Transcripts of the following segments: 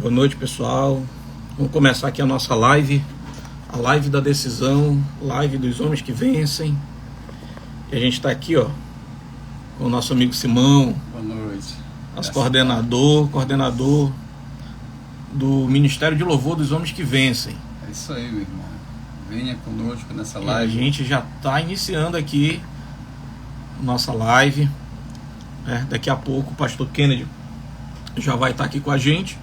Boa noite, pessoal. Vamos começar aqui a nossa live, a live da decisão, live dos homens que vencem. E a gente está aqui, ó, com o nosso amigo Simão. Boa noite. Nosso coordenador do Ministério de Louvor dos Homens que Vencem. É isso aí, meu irmão. Venha conosco nessa E live. a gente já está iniciando aqui nossa live. Daqui a pouco o pastor Kennedy já vai estar aqui com a gente.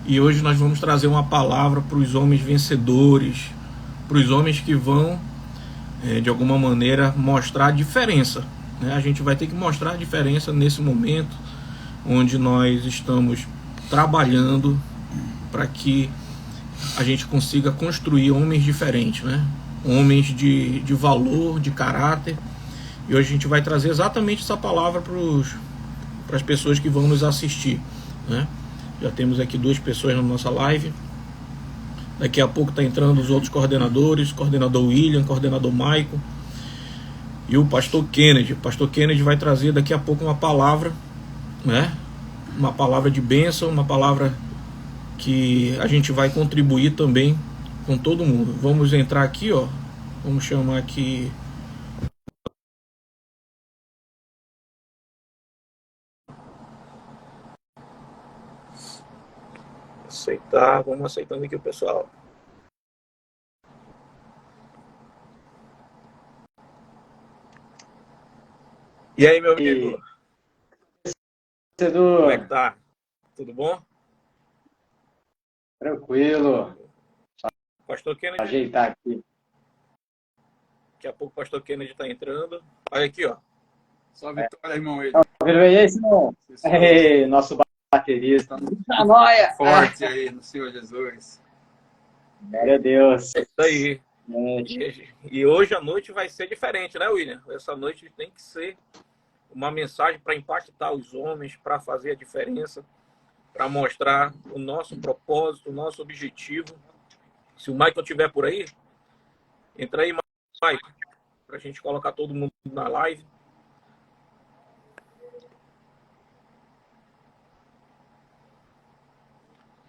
E hoje nós vamos trazer uma palavra para os homens vencedores, para os homens que vão, de alguma maneira, mostrar a diferença. A gente vai ter que mostrar a diferença nesse momento onde nós estamos trabalhando para que a gente consiga construir homens diferentes, homens de valor, de caráter. E hoje a gente vai trazer exatamente essa palavra para as pessoas que vão nos assistir, Já temos aqui 2 pessoas na nossa live. Daqui a pouco está entrando os outros coordenadores, coordenador William, coordenador Michael e o pastor Kennedy. O pastor Kennedy vai trazer daqui a pouco uma palavra, uma palavra de bênção, uma palavra que a gente vai contribuir também com todo mundo. Vamos entrar aqui, ó. Vamos chamar aqui aceitar, vamos aceitando aqui o pessoal. E aí, meu amigo? Como é que tá? Tudo bom? Tranquilo. Pastor Kennedy. Ajeitar aqui. Daqui a pouco o pastor Kennedy tá entrando. Olha aqui, ó. Só vitória, irmão. E aí, Simão? Ei, nosso baterista. Noia! Forte aí no Senhor Jesus. Glória a Deus. É isso aí. E hoje a noite vai ser diferente, né, William? Essa noite tem que ser uma mensagem para impactar os homens, para fazer a diferença, para mostrar o nosso propósito, o nosso objetivo. Se o Michael estiver por aí, entra aí, Michael, para a gente colocar todo mundo na live.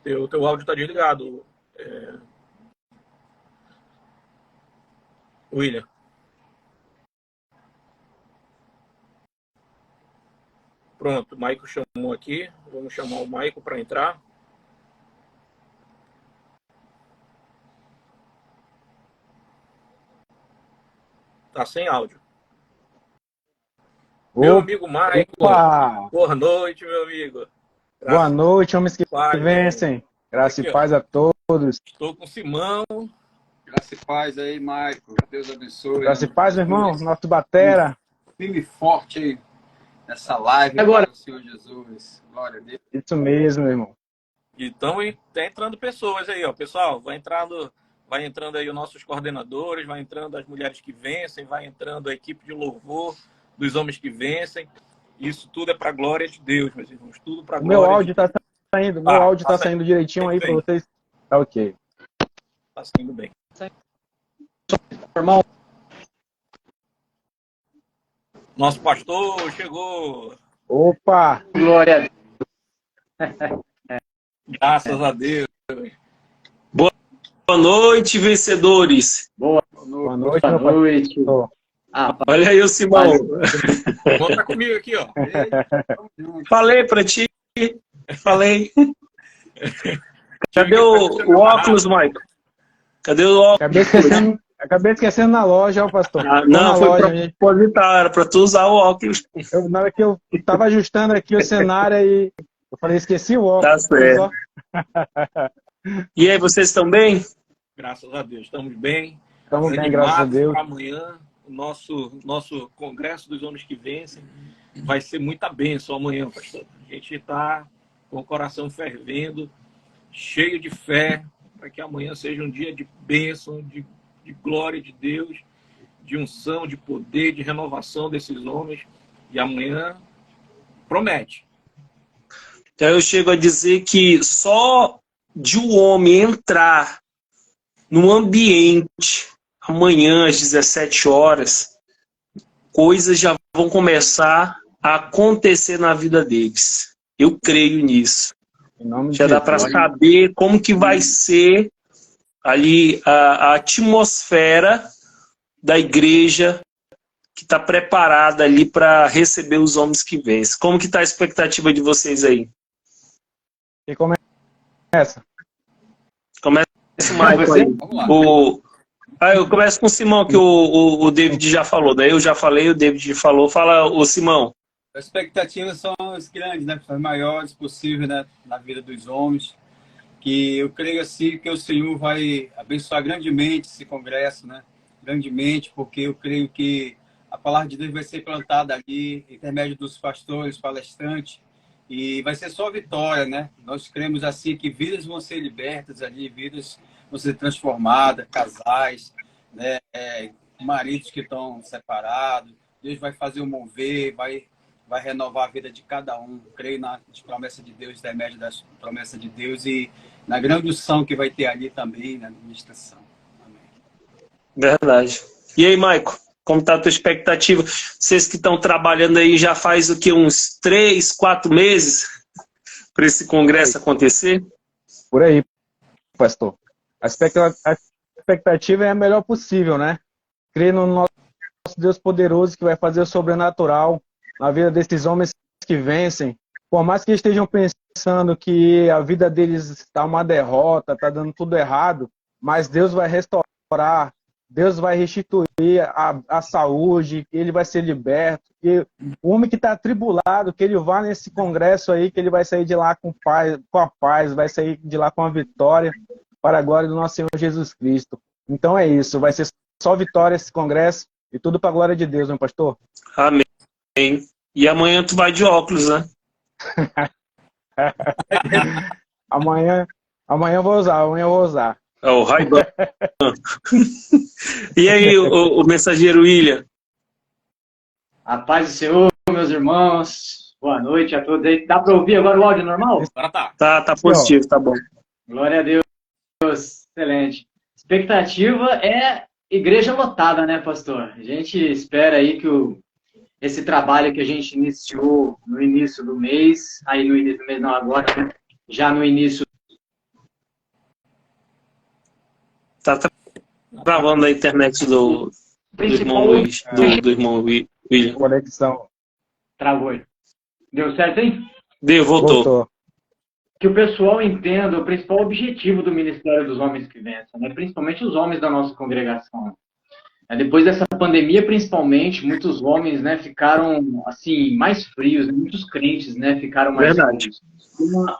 Teu áudio está desligado, William. Pronto, o Michael chamou aqui. Vamos chamar o Michael para entrar. Tá sem áudio. Meu amigo Michael. Opa! Boa noite, meu amigo. Boa noite, homens que vencem. Graça e paz a todos. Estou com o Simão. Graça e paz aí, Michael. Deus abençoe. Graça e paz, meu irmão. Nosso batera. Firme e forte aí nessa live. Agora, do Senhor Jesus. Glória a Deus. Isso mesmo, meu irmão. Então, tá entrando pessoas aí, ó. Pessoal, vai entrando aí os nossos coordenadores, vai entrando as mulheres que vencem, vai entrando a equipe de louvor dos homens que vencem. Isso tudo é para a glória de Deus, meus irmãos. Tudo para a glória. Meu áudio tá saindo. Meu áudio tá saindo direitinho aí para vocês. Tá ok. Tá saindo bem. irmão. Nosso pastor chegou. Opa! Glória a Deus. Graças a Deus. Boa noite, vencedores. Boa noite. Boa noite. Olha aí o Simão. Conta comigo aqui, ó. Falei pra ti. Falei. Cadê o óculos, Michael? Cadê o óculos? Acabei esquecendo na loja, ó, pastor. Não, foi proposital, era pra tu usar o óculos. Na hora que eu tava ajustando aqui o cenário aí, eu falei, esqueci o óculos. Tá certo. E aí, vocês estão bem? Graças a Deus, estamos bem. Estamos bem, graças a Deus. Amanhã, o nosso Congresso dos Homens que Vencem vai ser muita bênção amanhã, pastor. A gente está com o coração fervendo, cheio de fé, para que amanhã seja um dia de bênção, de glória de Deus, de unção, de poder, de renovação desses homens. E amanhã promete. Então eu chego a dizer que só de um homem entrar no ambiente amanhã às 17 horas, coisas já vão começar a acontecer na vida deles. Eu creio nisso. Em nome de Já dá para Jesus. saber como que vai ser ali a atmosfera da igreja que está preparada ali para receber os homens que vencem. Como que está a expectativa de vocês aí? E começa. Começa o Michael aí. Vamos lá. Eu começo com o Simão, que o David já falou. Daí eu já falei, o David falou. Fala, o Simão. As expectativas são as grandes, né? As maiores possíveis, né? Na vida dos homens. Que eu creio assim que o Senhor vai abençoar grandemente esse congresso, né? Grandemente, porque eu creio que a palavra de Deus vai ser plantada ali, intermédio dos pastores, palestrantes, e vai ser só vitória, né? Nós cremos assim que vidas vão ser libertas ali, vidas vão ser transformadas, casais, né? Maridos que estão separados. Deus vai fazer o mover, vai renovar a vida de cada um. Creio nas promessas de Deus, intermédio das promessas de Deus e na grande unção que vai ter ali também, na administração. Amém. Verdade. E aí, Maico? Como está a tua expectativa? Vocês que estão trabalhando aí já faz o que, uns 3, 4 meses para esse congresso acontecer? Por aí, pastor. A expectativa é a melhor possível, né? Crer no nosso Deus poderoso que vai fazer o sobrenatural na vida desses homens que vencem. Por mais que estejam pensando que a vida deles está uma derrota, está dando tudo errado, mas Deus vai restaurar, Deus vai restituir a saúde, ele vai ser liberto. E o homem que está atribulado, que ele vá nesse congresso aí, que ele vai sair de lá com a paz, vai sair de lá com a vitória para a glória do nosso Senhor Jesus Cristo. Então é isso, vai ser só vitória esse congresso e tudo para a glória de Deus, meu pastor. Amém. E amanhã tu vai de óculos, né? amanhã eu vou usar. É o Ray-Ban. E aí, o mensageiro William? A paz do Senhor, meus irmãos. Boa noite a todos aí. Dá para ouvir agora o áudio normal? Agora tá. Tá positivo, tá bom. Glória a Deus. Excelente. Expectativa é igreja lotada, né, pastor? A gente espera aí que esse trabalho que a gente iniciou no início do mês, aí no início do mês não, agora, né? Já no início. Tá travando a internet do irmão Luiz, do irmão William. Conexão. Travou. Deu certo, hein? Voltou. Que o pessoal entenda o principal objetivo do Ministério dos Homens que Vencem, né? Principalmente os homens da nossa congregação. Depois dessa pandemia, principalmente, muitos homens, né, ficaram assim mais frios, muitos crentes, né, ficaram mais frios.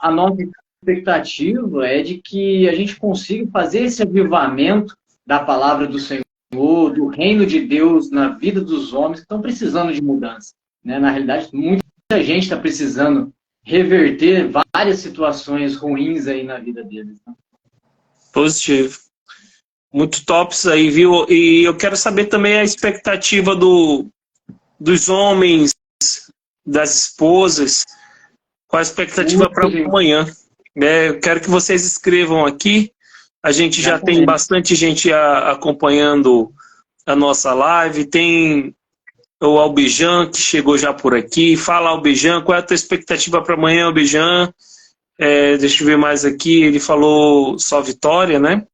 A nossa expectativa é de que a gente consiga fazer esse avivamento da palavra do Senhor, do reino de Deus na vida dos homens que estão precisando de mudança, né? Na realidade, muita gente está precisando reverter várias situações ruins aí na vida deles. Né? Positivo. Muito top isso aí, viu? E eu quero saber também a expectativa dos homens, das esposas. Qual a expectativa para amanhã? Eu quero que vocês escrevam aqui. A gente já tem bastante gente acompanhando a nossa live. Tem o Albijan, que chegou já por aqui. Fala, Albijan, qual é a tua expectativa para amanhã, Albijan? Deixa eu ver mais aqui. Ele falou só vitória, né?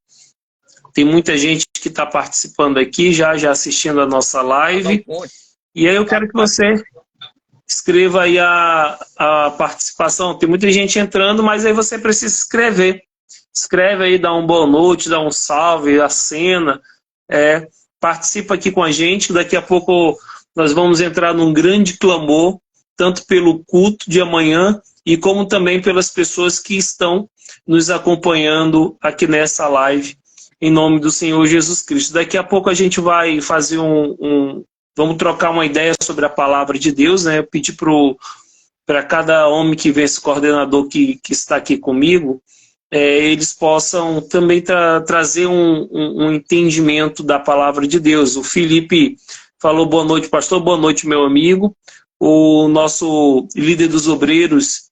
Tem muita gente que está participando aqui, já assistindo a nossa live. E aí eu quero que você escreva aí a participação. Tem muita gente entrando, mas aí você precisa escrever. Escreve aí, dá um boa noite, dá um salve, acena. Participa aqui com a gente, daqui a pouco nós vamos entrar num grande clamor, tanto pelo culto de amanhã e como também pelas pessoas que estão nos acompanhando aqui nessa live, em nome do Senhor Jesus Cristo. Daqui a pouco a gente vai fazer vamos trocar uma ideia sobre a palavra de Deus, né? Eu pedi para cada homem que vem, esse coordenador que está aqui comigo, eles possam também trazer um entendimento da palavra de Deus. O Felipe falou boa noite, pastor, boa noite, meu amigo. O nosso líder dos obreiros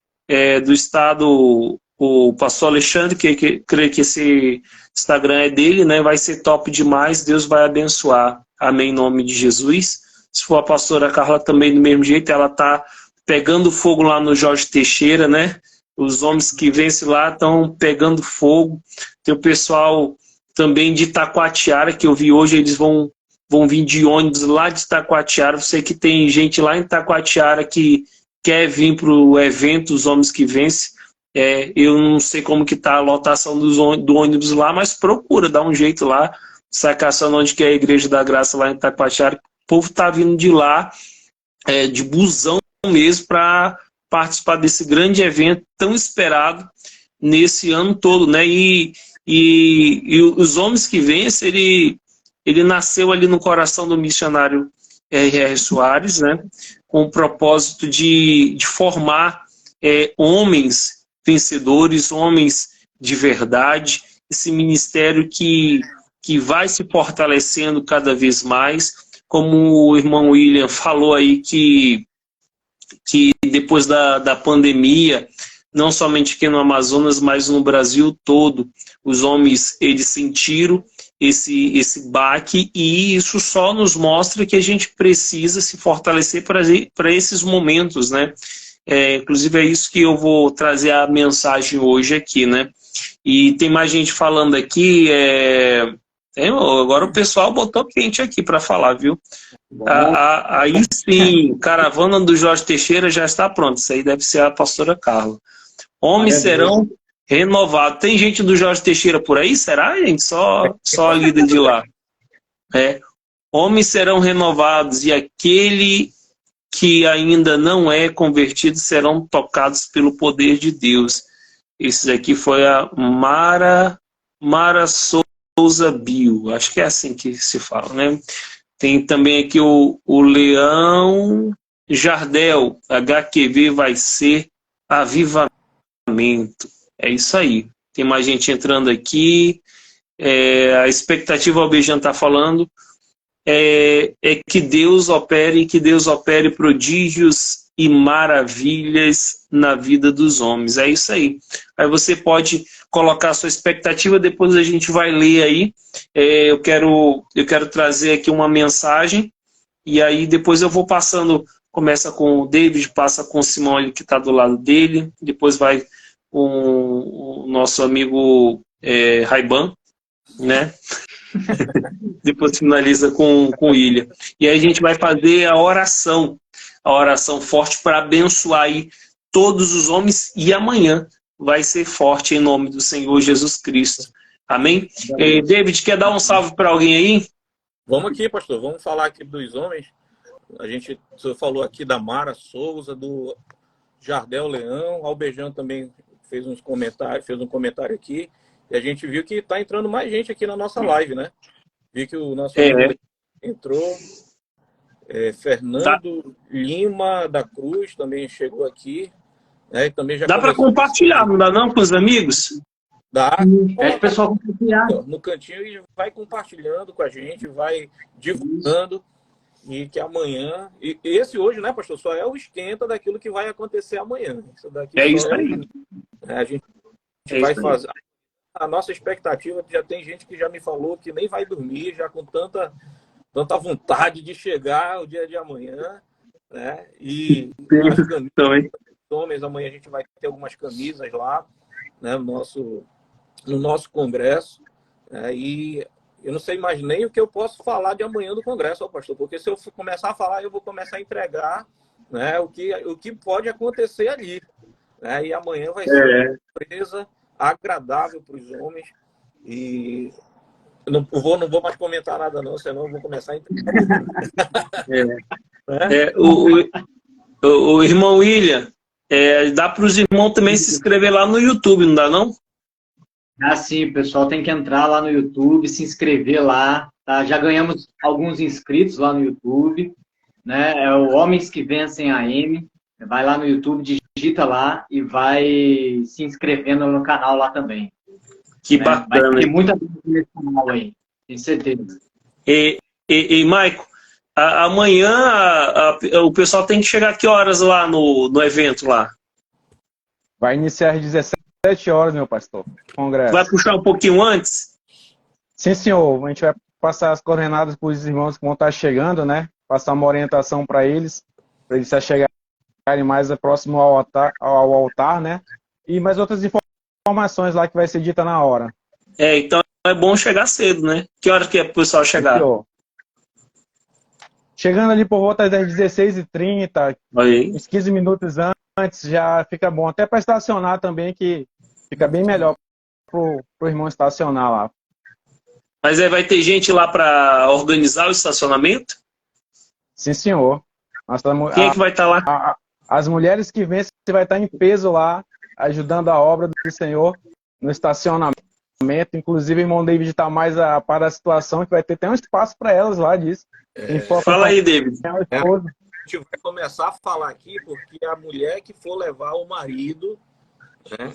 do estado, o pastor Alexandre, que creio que esse Instagram é dele, né? Vai ser top demais, Deus vai abençoar. Amém, em nome de Jesus. Se for a pastora Carla também do mesmo jeito, ela tá pegando fogo lá no Jorge Teixeira, né? Os homens que vencem lá estão pegando fogo. Tem o pessoal também de Itacoatiara, que eu vi hoje, eles vão vir de ônibus lá de Itacoatiara. Eu sei que tem gente lá em Itacoatiara que quer vir para o evento, os homens que vencem. Eu não sei como que está a lotação do ônibus lá, mas procura, dá um jeito lá, sai caçando onde que é a Igreja da Graça lá em Itacoatiara. O povo está vindo de lá, de busão mesmo, para participar desse grande evento tão esperado nesse ano todo, né? E os homens que vencem, ele nasceu ali no coração do missionário R.R. Soares, né? Com o propósito de formar homens vencedores, homens de verdade, esse ministério que vai se fortalecendo cada vez mais, como o irmão William falou aí, que depois da pandemia, não somente aqui no Amazonas, mas no Brasil todo, os homens, eles sentiram esse baque, e isso só nos mostra que a gente precisa se fortalecer para esses momentos, né? Inclusive é isso que eu vou trazer a mensagem hoje aqui, né? E tem mais gente falando aqui, agora o pessoal botou quente aqui para falar, viu? Aí sim, caravana do Jorge Teixeira já está pronta. Isso aí deve ser a pastora Carla. Homens serão renovados. Tem gente do Jorge Teixeira por aí? Será, gente? Só a líder de lá. Homens serão renovados, e aquele que ainda não é convertido serão tocados pelo poder de Deus. Esse aqui foi a Mara Souza Bio. Acho que é assim que se fala, né? Tem também aqui o Leão Jardel. HQV vai ser avivamento. É isso aí. Tem mais gente entrando aqui. A expectativa, o Beijão está falando, é que Deus opere prodígios e maravilhas na vida dos homens. É isso aí. Aí você pode colocar a sua expectativa, depois a gente vai ler aí. Eu quero trazer aqui uma mensagem, e aí depois eu vou passando, começa com o David, passa com o Simão ali que está do lado dele, depois vai com o nosso amigo Raiban, né? Depois finaliza com o Ilha. E aí a gente vai fazer a oração forte para abençoar aí todos os homens, e amanhã vai ser forte em nome do Senhor Jesus Cristo. Amém? David, quer dar um salve para alguém aí? Vamos aqui, pastor, vamos falar aqui dos homens. O senhor falou aqui da Mara Souza, do Jardel Leão, Albejão também fez um comentário aqui, e a gente viu que está entrando mais gente aqui na nossa live, né? Vi que o nosso amigo entrou, Fernando Lima da Cruz também chegou aqui. Também já dá para compartilhar, não dá não, com os amigos? Dá. O pessoal compartilhar. No cantinho, e vai compartilhando com a gente, vai divulgando, e que amanhã... E esse hoje, né, pastor, só é o esquenta daquilo que vai acontecer amanhã. Isso daqui isso aí. A gente vai fazer... A nossa expectativa, já tem gente que já me falou que nem vai dormir, já com tanta vontade de chegar o dia de amanhã, né? E as camisas, homens, amanhã a gente vai ter algumas camisas lá, né, no nosso congresso, e eu não sei mais nem o que eu posso falar de amanhã do congresso, pastor, porque se eu começar a falar, eu vou começar a entregar, né, o que pode acontecer ali, né? E amanhã vai ser uma surpresa agradável para os homens, e não vou mais comentar nada não, senão eu vou começar a entregar. O irmão William, dá para os irmãos também se inscrever lá no YouTube, não dá não? Sim, o pessoal tem que entrar lá no YouTube, se inscrever lá, tá? Já ganhamos alguns inscritos lá no YouTube, né? É o Homens que Vencem AM. Vai lá no YouTube, digita lá e vai se inscrevendo no canal lá também. Que bacana. Vai ter muita coisa nesse canal aí, tenho certeza. E Maico, amanhã o pessoal tem que chegar a que horas lá no evento lá? Vai iniciar às 17 horas, meu pastor. Congresso. Vai puxar um pouquinho antes? Sim, senhor. A gente vai passar as coordenadas para os irmãos que vão estar chegando, né? Passar uma orientação para eles se chegarem mais próximo ao altar, né? e mais outras informações lá que vai ser dita na hora. Então é bom chegar cedo, né? Que hora que é pro pessoal chegar? Chegando ali por volta das 16h30, uns 15 minutos antes, já fica bom. Até para estacionar também, que fica bem melhor pro irmão estacionar lá. Mas vai ter gente lá para organizar o estacionamento? Sim, senhor. Quem é que vai estar lá? As mulheres que vencem vai estar em peso lá, ajudando a obra do Senhor no estacionamento. Inclusive, o irmão David está mais para a situação, que vai ter até um espaço para elas lá disso. Fala aí, David. A gente vai começar a falar aqui porque a mulher que for levar o marido, né,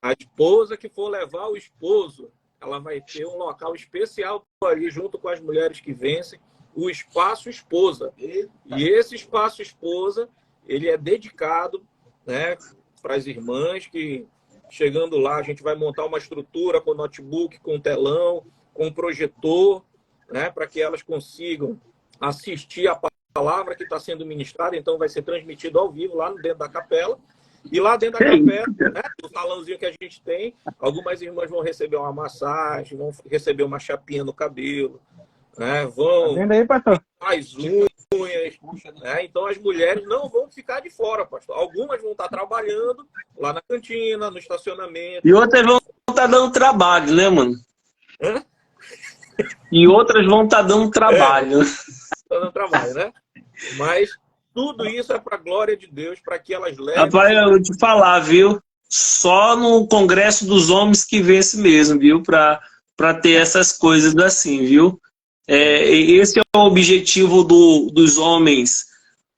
a esposa que for levar o esposo, ela vai ter um local especial ali junto com as mulheres que vencem, o espaço esposa. E esse espaço esposa, ele é dedicado, né, para as irmãs que, chegando lá, a gente vai montar uma estrutura com notebook, com telão, com projetor, né, para que elas consigam assistir a palavra que está sendo ministrada. Então vai ser transmitido ao vivo lá dentro da capela. E lá dentro da capela, né, no salãozinho que a gente tem, algumas irmãs vão receber uma massagem, vão receber uma chapinha no cabelo, né, vão as unhas, né? Então as mulheres não vão ficar de fora, pastor. Algumas vão estar trabalhando lá na cantina, no estacionamento. E outras vão estar dando trabalho, né, mano? Hã? E outras vão estar dando trabalho. Está dando trabalho, né? Mas tudo isso é para a glória de Deus, para que elas levem... Rapaz, eu vou te falar, viu? Só no Congresso dos Homens que vence mesmo, viu? Para ter essas coisas assim, viu? Esse é o objetivo dos homens,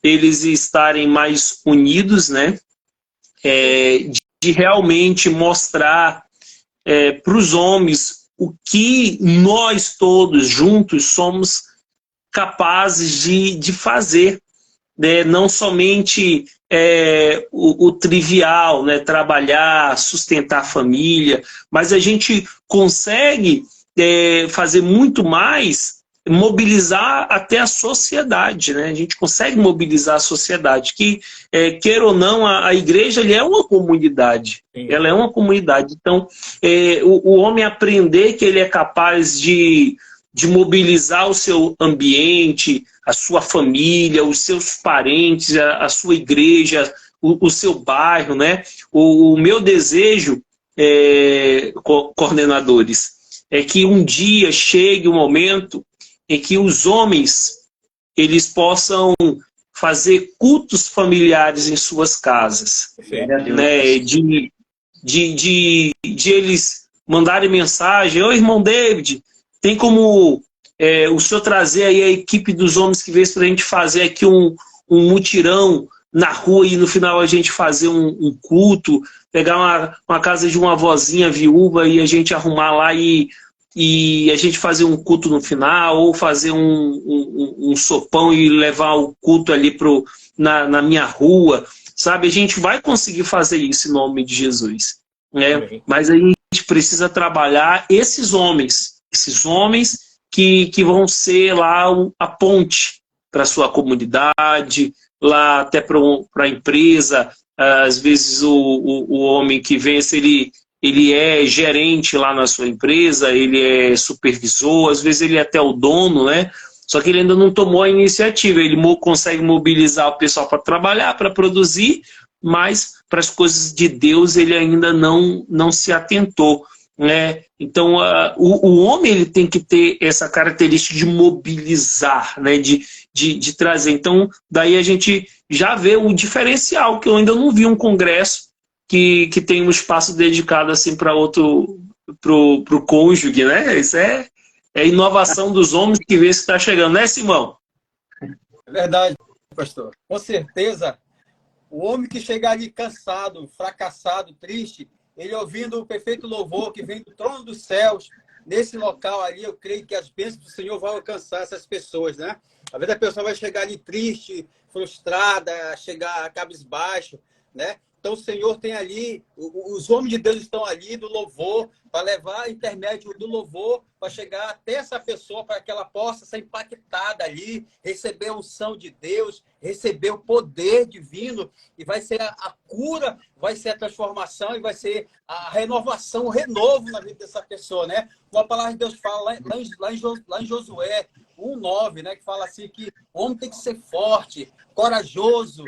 eles estarem mais unidos, né? De realmente mostrar para os homens o que nós todos juntos somos capazes de fazer, né? Não somente o trivial, né? Trabalhar, sustentar a família, mas a gente consegue fazer muito mais, mobilizar até a sociedade, né? A gente consegue mobilizar a sociedade, que, queira ou não, a igreja é uma comunidade. Sim. Ela é uma comunidade. Então, o homem aprender que ele é capaz de mobilizar o seu ambiente, a sua família, os seus parentes, a sua igreja, o seu bairro, né? O meu desejo, coordenadores, é que um dia chegue o momento em que os homens eles possam fazer cultos familiares em suas casas, né? De eles mandarem mensagem: ô irmão David, tem como o senhor trazer aí a equipe dos homens que vem para a gente fazer aqui um mutirão na rua e no final a gente fazer um culto, pegar uma casa de uma vozinha viúva e a gente arrumar lá e a gente fazer um culto no final, ou fazer um sopão e levar o culto ali na minha rua, sabe? A gente vai conseguir fazer isso em nome de Jesus, né? Mas aí a gente precisa trabalhar esses homens que vão ser lá a ponte para a sua comunidade, lá até para a empresa. Às vezes o homem que vence, ele é gerente lá na sua empresa, ele é supervisor, às vezes ele é até o dono, né? Só que ele ainda não tomou a iniciativa, ele consegue mobilizar o pessoal para trabalhar, para produzir, mas para as coisas de Deus ele ainda não se atentou, né? Então o homem ele tem que ter essa característica de mobilizar, né? De trazer. Então daí a gente já vê o diferencial, que eu ainda não vi um congresso que tem um espaço dedicado assim para pro cônjuge, né? Isso é inovação dos homens que vê se está chegando, né, Simão? É verdade, pastor. Com certeza, o homem que chegar ali cansado, fracassado, triste, ele ouvindo o perfeito louvor que vem do trono dos céus, nesse local ali, eu creio que as bênçãos do Senhor vão alcançar essas pessoas, né? Às vezes a pessoa vai chegar ali triste, frustrada, chegar cabisbaixo, né? Então o Senhor tem ali, os homens de Deus estão ali do louvor, para levar intermédio do louvor, para chegar até essa pessoa, para que ela possa ser impactada ali, receber a unção de Deus, receber o poder divino, e vai ser a cura, vai ser a transformação, e vai ser a renovação, o renovo na vida dessa pessoa, né? Uma palavra de Deus fala lá em Josué 1:9, né? Que fala assim que o homem tem que ser forte, corajoso,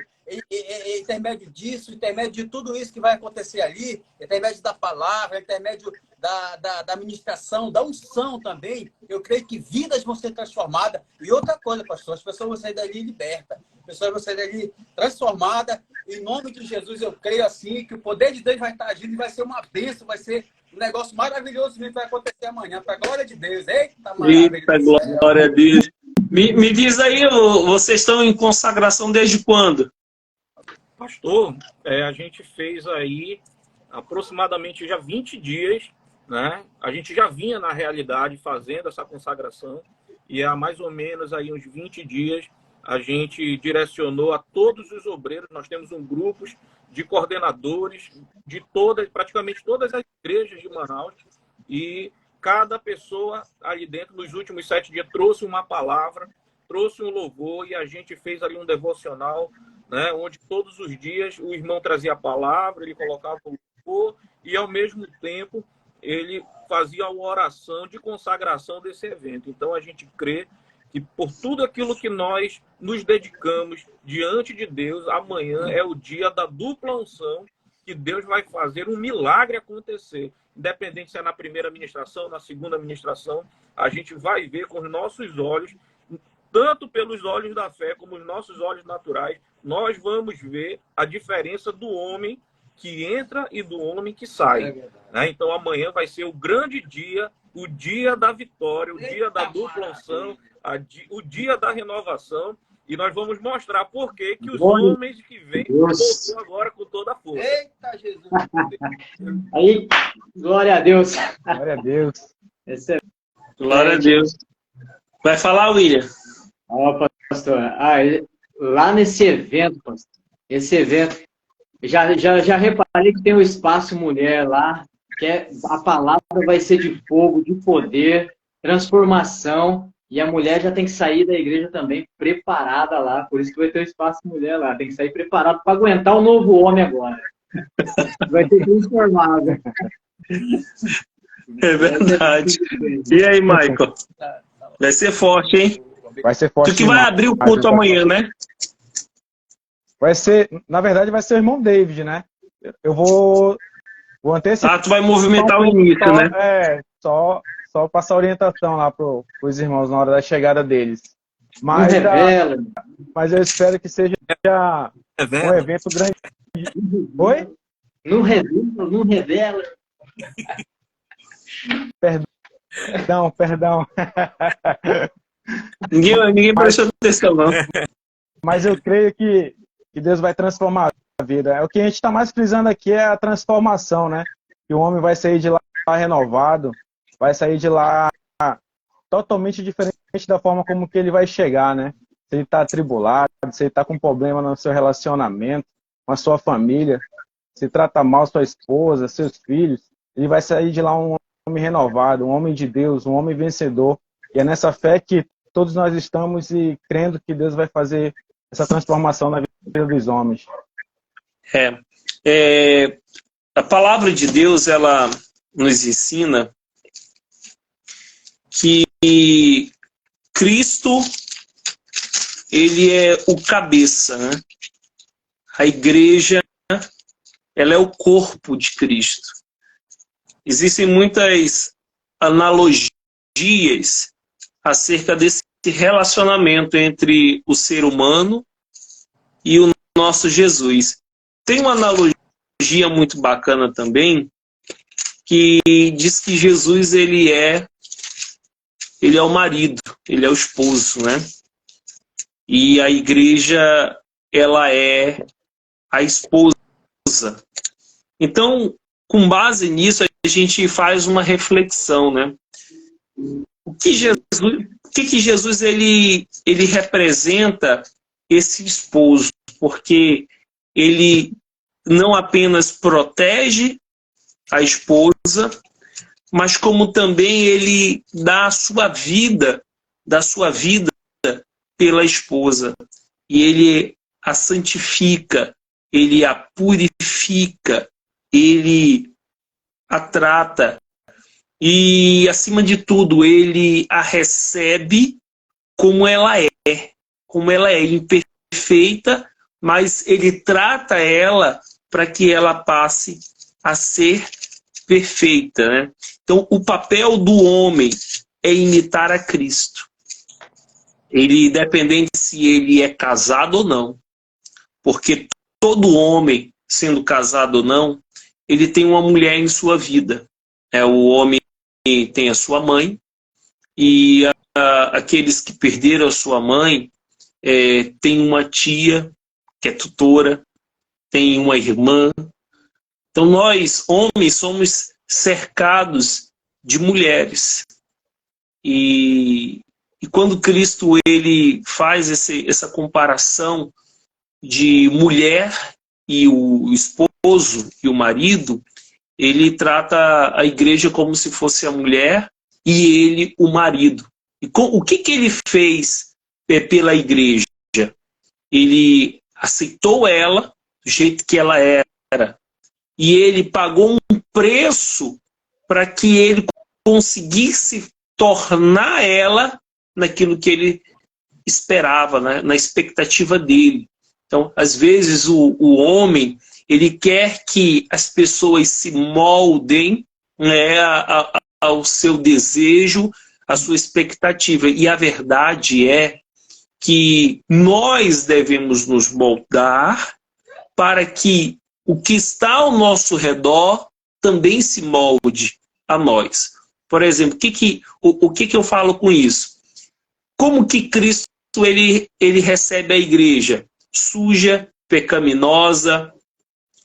intermédio disso, intermédio de tudo isso que vai acontecer ali, intermédio da palavra, intermédio da ministração, da unção também, eu creio que vidas vão ser transformadas. E outra coisa, pastor, as pessoas vão sair dali libertas, as pessoas vão sair dali transformadas. Em nome de Jesus, eu creio assim, que o poder de Deus vai estar agindo e vai ser uma bênção, vai ser um negócio maravilhoso que vai acontecer amanhã, para a glória de Deus. Eita, Eita, glória a Deus. Me diz aí, vocês estão em consagração desde quando? Pastor, a gente fez aí aproximadamente já 20 dias, né? A gente já vinha, na realidade, fazendo essa consagração, e há mais ou menos aí uns 20 dias a gente direcionou a todos os obreiros. Nós temos um grupo de coordenadores de praticamente todas as igrejas de Manaus, e cada pessoa ali dentro, nos últimos 7 dias, trouxe uma palavra, trouxe um louvor, e a gente fez ali um devocional, né, onde todos os dias o irmão trazia a palavra, ele colocava o louvor, e ao mesmo tempo ele fazia a oração de consagração desse evento. Então a gente crê que por tudo aquilo que nós nos dedicamos diante de Deus, amanhã é o dia da dupla unção, que Deus vai fazer um milagre acontecer. Independente se é na primeira ministração, na segunda ministração, a gente vai ver com os nossos olhos, tanto pelos olhos da fé como os nossos olhos naturais, nós vamos ver a diferença do homem que entra e do homem que sai. Né? Então amanhã vai ser o grande dia, o dia da vitória, o dia da dupla unção, o dia da renovação, e nós vamos mostrar por que os homens que vêm voltou agora com toda a força. Eita, Jesus! Aí, glória a Deus. Glória a Deus. Glória a Deus. Vai falar, William? Ó, pastor, lá nesse evento, pastor, esse evento, já reparei que tem o espaço mulher lá, que a palavra vai ser de fogo, de poder, transformação, e a mulher já tem que sair da igreja também preparada lá, por isso que vai ter o espaço mulher lá, tem que sair preparado para aguentar o novo homem agora. Vai ter transformado. É verdade. E aí, Michael? Vai ser forte, hein? Vai ser forte. Tu que vai abrir o culto amanhã, né? Vai ser, na verdade, vai ser o irmão David, né? Eu vou antecipar. Tu vai movimentar o início, né? Só passar orientação lá pros irmãos na hora da chegada deles. Mas eu espero que seja um evento grande. Oi? Não revela. Perdão. Ninguém prestou atenção, não. Mas eu creio que Deus vai transformar a vida. O que a gente está mais frisando aqui é a transformação, né? Que o homem vai sair de lá renovado, vai sair de lá totalmente diferente da forma como que ele vai chegar, né? Se ele está atribulado, se ele está com problema no seu relacionamento, com a sua família, se trata mal sua esposa, seus filhos, ele vai sair de lá um homem renovado, um homem de Deus, um homem vencedor. E é nessa fé que todos nós estamos e crendo que Deus vai fazer essa transformação na vida dos homens. A palavra de Deus, ela nos ensina que Cristo, ele é o cabeça, né? A igreja, ela é o corpo de Cristo. Existem muitas analogias acerca desse relacionamento entre o ser humano e o nosso Jesus. Tem uma analogia muito bacana também, que diz que Jesus ele é o marido, ele é o esposo, né? E a igreja, ela é a esposa. Então, com base nisso, a gente faz uma reflexão, né? O que Jesus ele representa esse esposo? Porque ele não apenas protege a esposa, mas como também ele dá a sua vida pela esposa. E ele a santifica, ele a purifica, ele a trata. E, acima de tudo, ele a recebe como ela é imperfeita, mas ele trata ela para que ela passe a ser perfeita, né? Então, o papel do homem é imitar a Cristo. Ele, independente se ele é casado ou não, porque todo homem, sendo casado ou não, ele tem uma mulher em sua vida. O homem tem a sua mãe, e aqueles que perderam a sua mãe tem uma tia que é tutora, tem uma irmã. Então nós, homens, somos cercados de mulheres. E quando Cristo ele faz essa comparação de mulher e o esposo e o marido, ele trata a igreja como se fosse a mulher e ele o marido. E o que ele fez pela igreja? Ele aceitou ela do jeito que ela era. E ele pagou um preço para que ele conseguisse tornar ela naquilo que ele esperava, né? Na expectativa dele. Então, às vezes, o homem ele quer que as pessoas se moldem, né, ao seu desejo, à sua expectativa. E a verdade é que nós devemos nos moldar para que o que está ao nosso redor também se molde a nós. Por exemplo, o que eu falo com isso? Como que Cristo ele recebe a igreja? Suja, pecaminosa,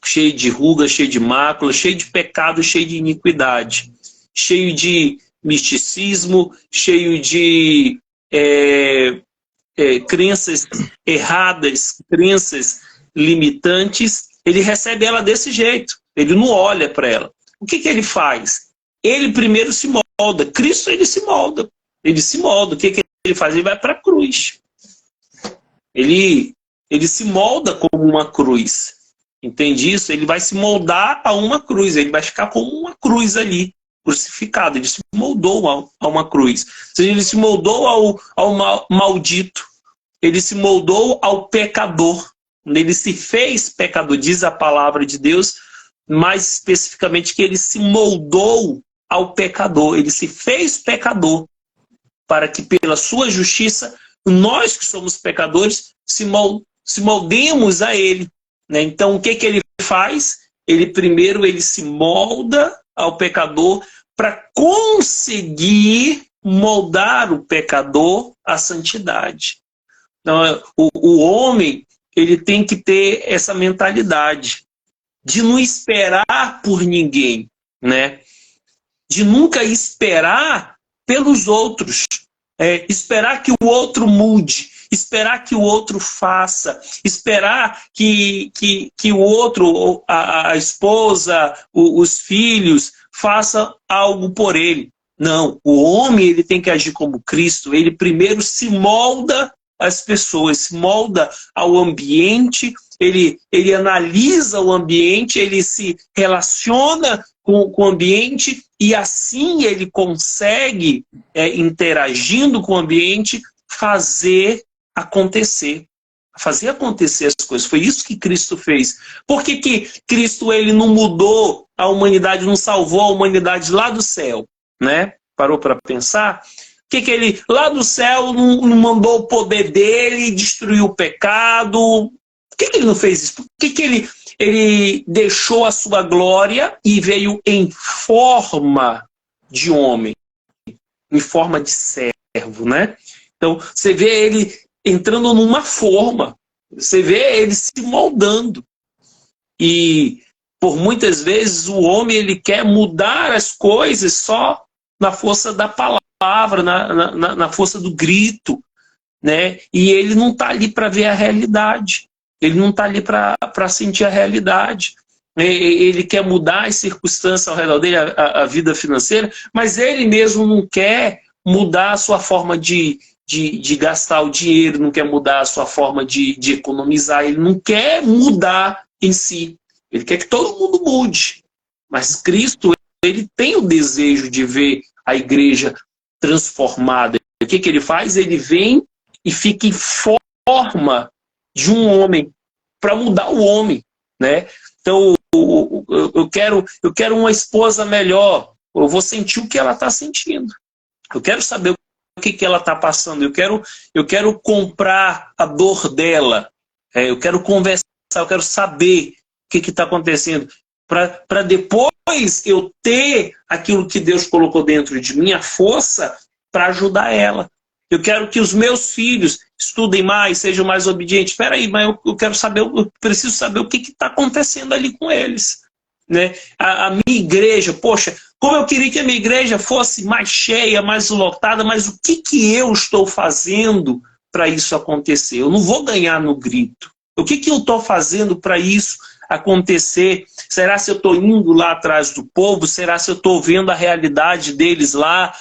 cheio de rugas, cheio de mácula, cheio de pecado, cheio de iniquidade, cheio de misticismo, cheio de crenças erradas, crenças limitantes. Ele recebe ela desse jeito, ele não olha para ela. O que ele faz? Ele primeiro se molda. Cristo ele se molda. O que ele faz? Ele vai para a cruz. Ele se molda como uma cruz. Entende isso? Ele vai se moldar a uma cruz. Ele vai ficar como uma cruz ali, crucificado. Ele se moldou a uma cruz. Ou seja, ele se moldou ao maldito. Ele se moldou ao pecador. Ele se fez pecador, diz a palavra de Deus, mais especificamente que ele se moldou ao pecador. Ele se fez pecador para que pela sua justiça, nós que somos pecadores, se moldemos a ele. Né? Então, o que ele faz? Ele primeiro ele se molda ao pecador para conseguir moldar o pecador à santidade. Então, o homem ele tem que ter essa mentalidade de não esperar por ninguém, né? De nunca esperar pelos outros, esperar que o outro mude, esperar que o outro faça, esperar que o outro, a esposa, os filhos, façam algo por ele. Não, o homem ele tem que agir como Cristo, ele primeiro se molda às pessoas, se molda ao ambiente, ele analisa o ambiente, ele se relaciona com o ambiente e assim ele consegue, interagindo com o ambiente, fazer acontecer as coisas. Foi isso que Cristo fez. Por que Cristo ele não mudou a humanidade, não salvou a humanidade lá do céu? Né? Parou para pensar? Por que ele lá do céu não mandou o poder dele destruir o pecado? Por que ele não fez isso? Por que ele deixou a sua glória e veio em forma de homem, em forma de servo, né? Então, você vê ele entrando numa forma, você vê ele se moldando. E, por muitas vezes, o homem ele quer mudar as coisas só na força da palavra, na força do grito, né? E ele não está ali para ver a realidade. Ele não está ali para sentir a realidade. Ele quer mudar as circunstâncias ao redor dele, a vida financeira, mas ele mesmo não quer mudar a sua forma de gastar o dinheiro, não quer mudar a sua forma de economizar, ele não quer mudar em si. Ele quer que todo mundo mude. Mas Cristo, ele tem o desejo de ver a igreja transformada. O que ele faz? Ele vem e fica em forma de um homem, para mudar o homem, né? Então, eu quero uma esposa melhor. Eu vou sentir o que ela está sentindo. Eu quero saber o que ela está passando. Eu quero comprar a dor dela. Eu quero conversar, eu quero saber o que está acontecendo. Para depois eu ter aquilo que Deus colocou dentro de mim, a força para ajudar ela. Eu quero que os meus filhos estudem mais, sejam mais obedientes. Espera aí, mas eu quero saber, eu preciso saber o que está acontecendo ali com eles. Né? A minha igreja, poxa, como eu queria que a minha igreja fosse mais cheia, mais lotada, mas o que eu estou fazendo para isso acontecer? Eu não vou ganhar no grito. O que eu estou fazendo para isso acontecer? Será se eu estou indo lá atrás do povo? Será se eu estou vendo a realidade deles lá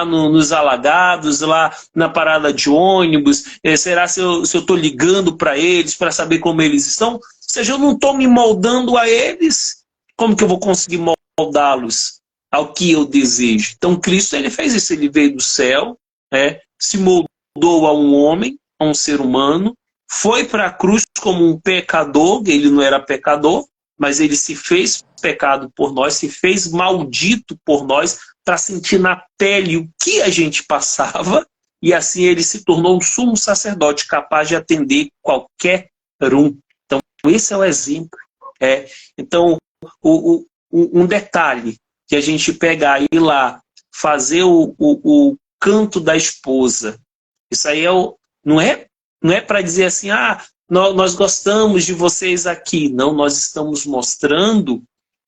nos alagados, lá na parada de ônibus? Será se eu estou ligando para eles para saber como eles estão? Ou seja, eu não estou me moldando a eles. Como que eu vou conseguir moldá-los ao que eu desejo? Então Cristo, ele fez isso. Ele veio do céu, se moldou a um homem, a um ser humano, foi para a cruz como um pecador. Ele não era pecador, mas ele se fez pecado por nós, se fez maldito por nós, para sentir na pele o que a gente passava, e assim ele se tornou um sumo sacerdote capaz de atender qualquer um. Então esse é o exemplo. Então um detalhe que a gente pega aí lá, fazer o canto da esposa, isso aí não é para dizer assim, nós gostamos de vocês aqui. Não, nós estamos mostrando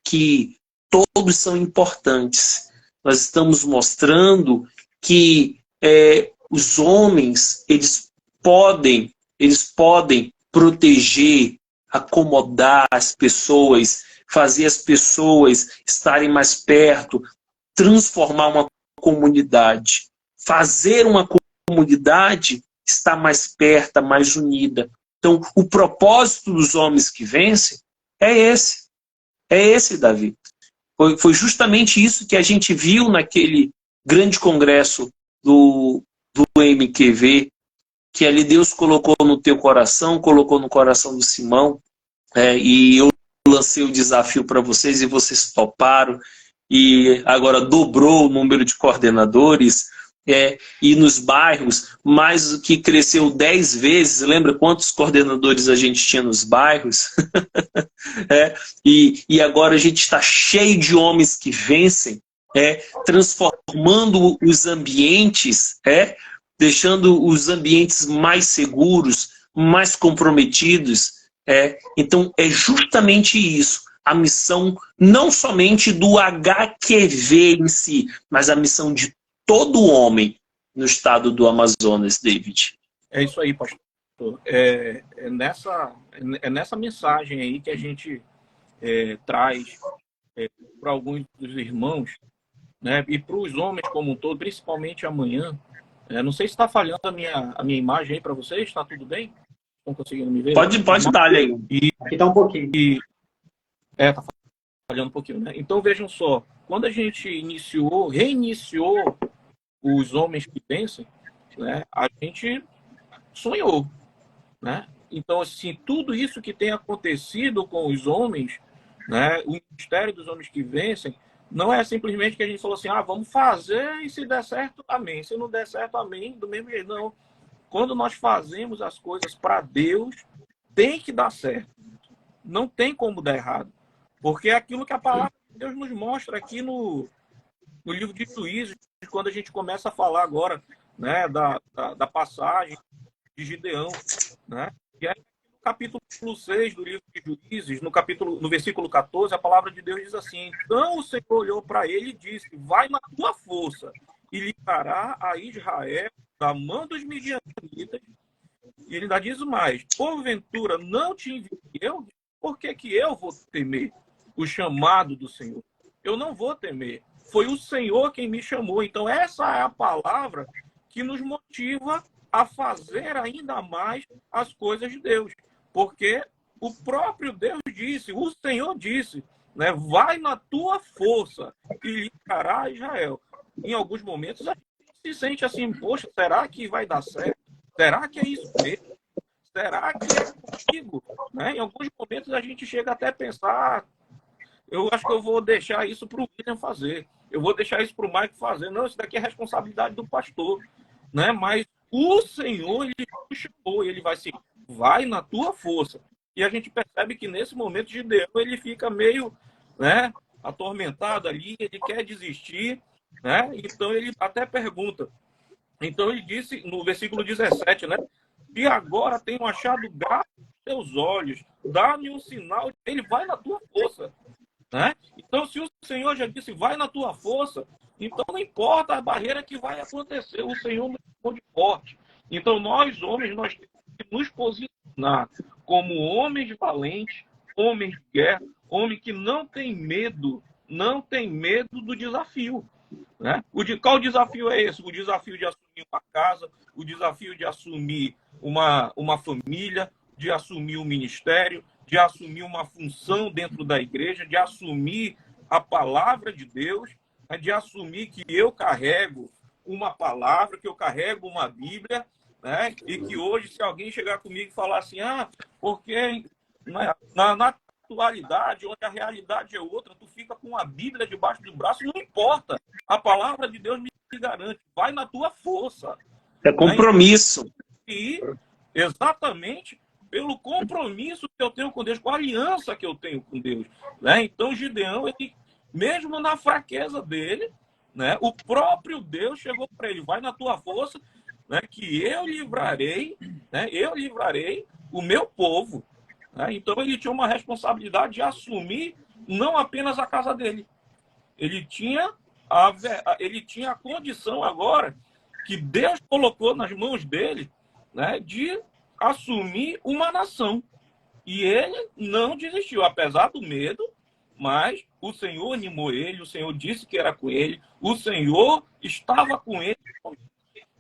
que todos são importantes. Nós estamos mostrando que os homens, eles podem proteger, acomodar as pessoas, fazer as pessoas estarem mais perto, transformar uma comunidade, fazer uma comunidade estar mais perto, mais unida. Então, o propósito dos homens que vencem é esse. É esse, Davi. Foi justamente isso que a gente viu naquele grande congresso do MQV, que ali Deus colocou no teu coração, colocou no coração do Simão, e eu lancei o desafio para vocês e vocês toparam, e agora dobrou o número de coordenadores, e nos bairros, mais do que cresceu 10 vezes. Lembra quantos coordenadores a gente tinha nos bairros? E agora a gente está cheio de homens que vencem, transformando os ambientes, deixando os ambientes mais seguros, mais comprometidos. Então é justamente isso, a missão não somente do HQV em si, mas a missão de todo homem no estado do Amazonas, David. É isso aí, pastor. É nessa mensagem aí que a gente traz para alguns dos irmãos, né, e para os homens como um todo, principalmente amanhã. Não sei se está falhando a minha imagem aí para vocês, está tudo bem? Estão conseguindo me ver? Pode dar aí. Aqui está um pouquinho. Está falhando um pouquinho, né? Então vejam só, quando a gente reiniciou os homens que vencem, né, a gente sonhou, né? Então, assim, tudo isso que tem acontecido com os homens, né, o ministério dos homens que vencem, não é simplesmente que a gente falou assim, vamos fazer e se der certo, amém. Se não der certo, amém, do mesmo jeito. Não. Quando nós fazemos as coisas para Deus, tem que dar certo. Não tem como dar errado. Porque é aquilo que a palavra de Deus nos mostra aqui no livro de Juízes, quando a gente começa a falar agora, né, da passagem de Gideão, né? E aí, no capítulo 6 do livro de Juízes, no versículo 14, a palavra de Deus diz assim: então o Senhor olhou para ele e disse, vai na tua força e livrará a Israel da mão dos midianitas E ele ainda diz mais: porventura não te enviei eu? Por que que eu vou temer o chamado do Senhor? Eu não vou temer. Foi o Senhor quem me chamou. Então, essa é a palavra que nos motiva a fazer ainda mais as coisas de Deus. Porque o próprio Deus disse, o Senhor disse, né, vai na tua força e livrará Israel. Em alguns momentos, a gente se sente assim, poxa, será que vai dar certo? Será que é isso mesmo? Será que é comigo? Né? Em alguns momentos, a gente chega até a pensar, eu acho que eu vou deixar isso para o William fazer. Eu vou deixar isso para o Mike fazer. Não, isso daqui é responsabilidade do pastor. Né? Mas o Senhor, ele nos chamou, ele vai assim, vai na tua força. E a gente percebe que nesse momento Gideão, ele fica meio, né, atormentado ali, ele quer desistir, né? Então ele até pergunta. Então ele disse no versículo 17, né? E agora tenho achado graça nos teus olhos, dá-me um sinal, ele vai na tua força. Né? Então, se o Senhor já disse, vai na tua força, então não importa a barreira que vai acontecer, o Senhor nos responde forte. Então, nós, homens, nós temos que nos posicionar como homens valentes, homens de guerra, homem que não tem medo do desafio. Né? Qual desafio é esse? O desafio de assumir uma casa, o desafio de assumir uma família, de assumir um ministério, de assumir uma função dentro da igreja, de assumir a palavra de Deus, né? De assumir que eu carrego uma palavra, que eu carrego uma Bíblia, né? E que hoje, se alguém chegar comigo e falar assim, porque na atualidade, onde a realidade é outra, tu fica com a Bíblia debaixo do braço, não importa. A palavra de Deus me garante, vai na tua força. É compromisso. Né? E exatamente pelo compromisso que eu tenho com Deus, com a aliança que eu tenho com Deus. Né? Então, Gideão, ele, mesmo na fraqueza dele, né, o próprio Deus chegou para ele, vai na tua força, né, que eu livrarei o meu povo. Né? Então, ele tinha uma responsabilidade de assumir não apenas a casa dele. Ele tinha a condição agora que Deus colocou nas mãos dele, né, de assumir uma nação. E ele não desistiu, apesar do medo, mas o Senhor animou ele, o Senhor disse que era com ele, o Senhor estava com ele.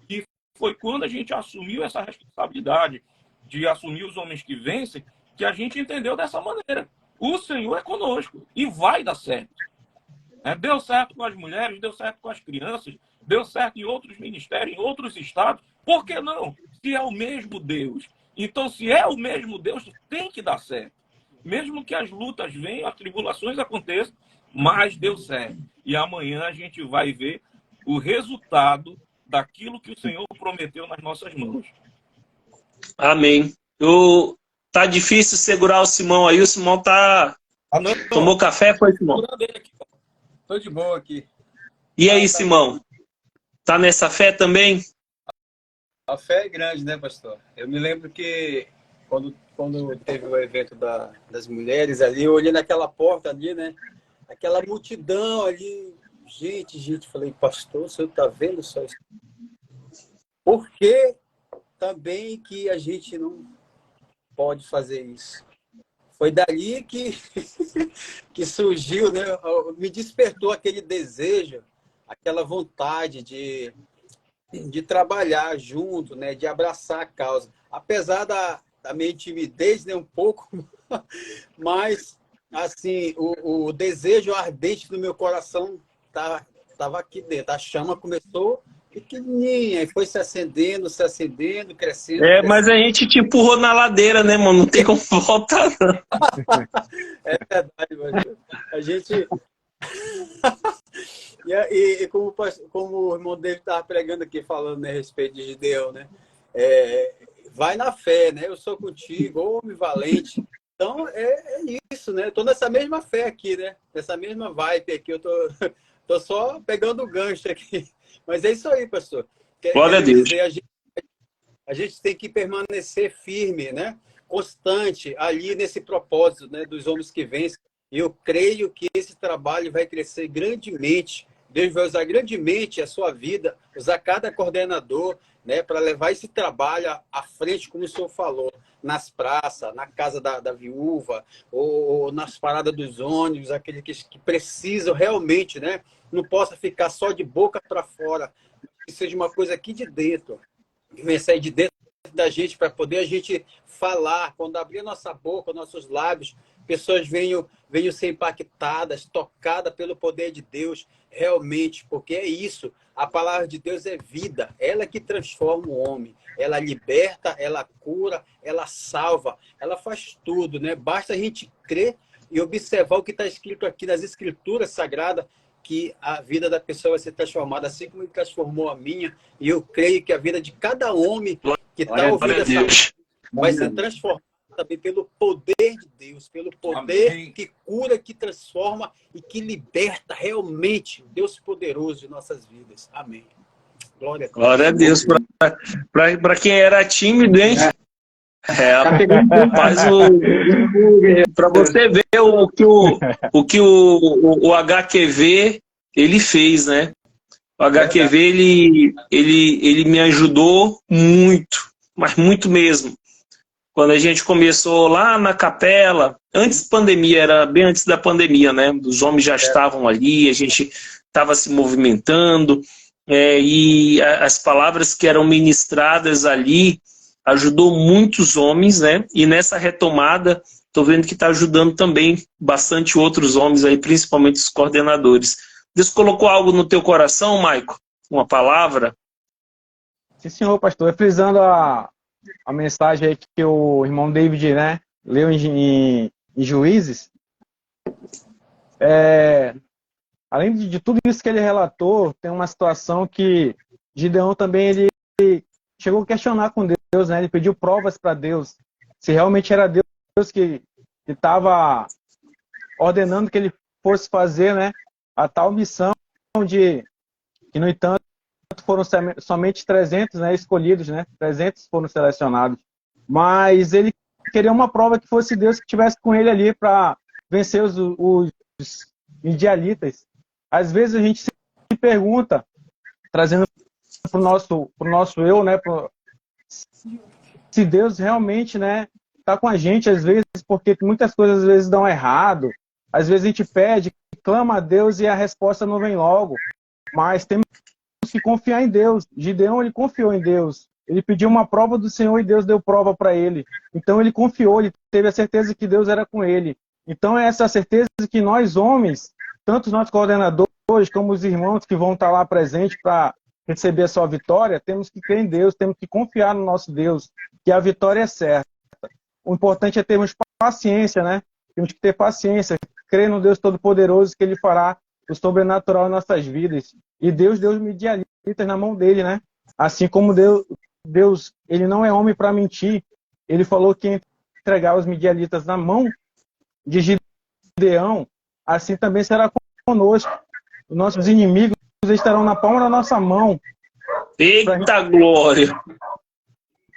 E foi quando a gente assumiu essa responsabilidade de assumir os homens que vencem, que a gente entendeu dessa maneira. O Senhor é conosco e vai dar certo. Deu certo com as mulheres, deu certo com as crianças, deu certo em outros ministérios, em outros estados. Por que não? Se é o mesmo Deus. Então, se é o mesmo Deus, tem que dar certo. Mesmo que as lutas venham, as tribulações aconteçam, mas deu certo. E amanhã a gente vai ver o resultado daquilo que o Senhor prometeu nas nossas mãos. Amém. Tá difícil segurar o Simão aí. O Simão tomou café, foi, Simão? Estou de boa aqui. E aí, Simão? Tá nessa fé também? A fé é grande, né, pastor? Eu me lembro que quando teve o evento das mulheres ali, eu olhei naquela porta ali, né? Aquela multidão ali. Gente, falei, pastor, o senhor tá vendo só isso? Por que também que a gente não pode fazer isso? Foi dali que surgiu, né? Me despertou aquele desejo, aquela vontade de trabalhar junto, né? De abraçar a causa. Apesar da minha timidez, né? Um pouco, mas assim, o desejo ardente do meu coração estava aqui dentro. A chama começou pequenininha e foi se acendendo, crescendo. Mas a gente te empurrou na ladeira, né, mano? Não tem como voltar, não. É verdade, mano. A gente... e como o irmão David estava pregando aqui, falando, né, a respeito de Gideão, né? Vai na fé, né? Eu sou contigo, homem valente. Então, é isso, né? Eu tô nessa mesma fé aqui, né? Nessa mesma vibe aqui. Eu tô só pegando o gancho aqui. Mas é isso aí, pastor. Glória a Deus. Dizer, a gente tem que permanecer firme, né? Constante ali nesse propósito, né? Dos homens que vencem. E eu creio que esse trabalho vai crescer grandemente. Deus vai usar grandemente a sua vida, usar cada coordenador, né, para levar esse trabalho à frente, como o senhor falou, nas praças, na casa da viúva, ou nas paradas dos ônibus, aqueles que precisam realmente, né, não possa ficar só de boca para fora, que seja uma coisa aqui de dentro, que venha sair de dentro da gente, para poder a gente falar, quando abrir a nossa boca, nossos lábios, pessoas venham ser impactadas, tocadas pelo poder de Deus, realmente, porque é isso, a palavra de Deus é vida, ela que transforma o homem, ela liberta, ela cura, ela salva, ela faz tudo, né? Basta a gente crer e observar o que está escrito aqui nas Escrituras Sagradas, que a vida da pessoa vai ser transformada, assim como ele transformou a minha, e eu creio que a vida de cada homem que está ouvindo essa live vai ser transformada também pelo poder de Deus, pelo poder Amém. que cura, que transforma e que liberta realmente o Deus poderoso de nossas vidas. Amém. Glória a Deus. Glória a Deus. Para quem era tímido, hein? Rapaz, para você ver o que o HQV ele fez, né? O HQV ele me ajudou muito, mas muito mesmo. Quando a gente começou lá na capela, antes da pandemia, era bem antes da pandemia, né? Os homens já estavam ali, a gente estava se movimentando, e as palavras que eram ministradas ali ajudou muitos homens, né? E nessa retomada, estou vendo que está ajudando também bastante outros homens aí, principalmente os coordenadores. Deus colocou algo no teu coração, Maico? Uma palavra? Sim, senhor, pastor. Frisando a mensagem aí que o irmão David, né, leu em Juízes, além de tudo isso que ele relatou, tem uma situação que Gideão também ele chegou a questionar com Deus, né? Ele pediu provas para Deus, se realmente era Deus que estava ordenando que ele fosse fazer, né, a tal missão que, no entanto, foram somente 300, né, escolhidos, né? 300 foram selecionados. Mas ele queria uma prova que fosse Deus que estivesse com ele ali para vencer os midianitas. Às vezes a gente se pergunta, trazendo para o nosso eu, né, se Deus realmente, né, está com a gente, às vezes, porque muitas coisas às vezes dão errado. Às vezes a gente pede, clama a Deus e a resposta não vem logo. Mas temos que confiar em Deus. Gideão, ele confiou em Deus. Ele pediu uma prova do Senhor e Deus deu prova para ele. Então ele confiou, ele teve a certeza que Deus era com ele. Então é essa certeza que nós homens, tanto nós coordenadores como os irmãos que vão estar lá presentes para receber a sua vitória, temos que crer em Deus, temos que confiar no nosso Deus, que a vitória é certa. O importante é termos paciência, né? Temos que ter paciência, crer no Deus Todo-Poderoso que Ele fará o sobrenatural em nossas vidas. E Deus deu os midianitas na mão dele, né? Assim como Deus, ele não é homem para mentir. Ele falou que ia entregar os midianitas na mão de Gideão, assim também será conosco. Os nossos inimigos estarão na palma da nossa mão. Eita glória!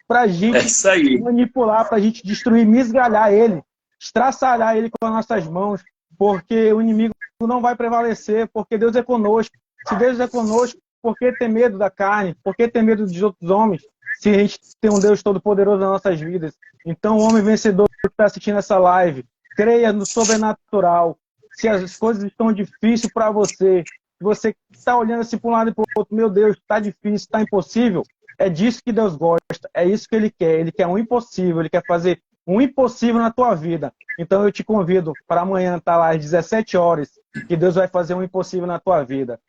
Para a gente manipular, para a gente destruir, esmigalhar ele, estraçalhar ele com as nossas mãos, porque o inimigo não vai prevalecer, porque Deus é conosco. Se Deus é conosco, por que ter medo da carne? Por que ter medo dos outros homens? Se a gente tem um Deus Todo-Poderoso nas nossas vidas. Então, o homem vencedor que está assistindo essa live, creia no sobrenatural. Se as coisas estão difíceis para você, se você está olhando assim para um lado e para o outro, meu Deus, está difícil, está impossível, é disso que Deus gosta, é isso que Ele quer. Ele quer um impossível, Ele quer fazer um impossível na tua vida. Então eu te convido para amanhã estar lá às 17 horas, que Deus vai fazer um impossível na tua vida.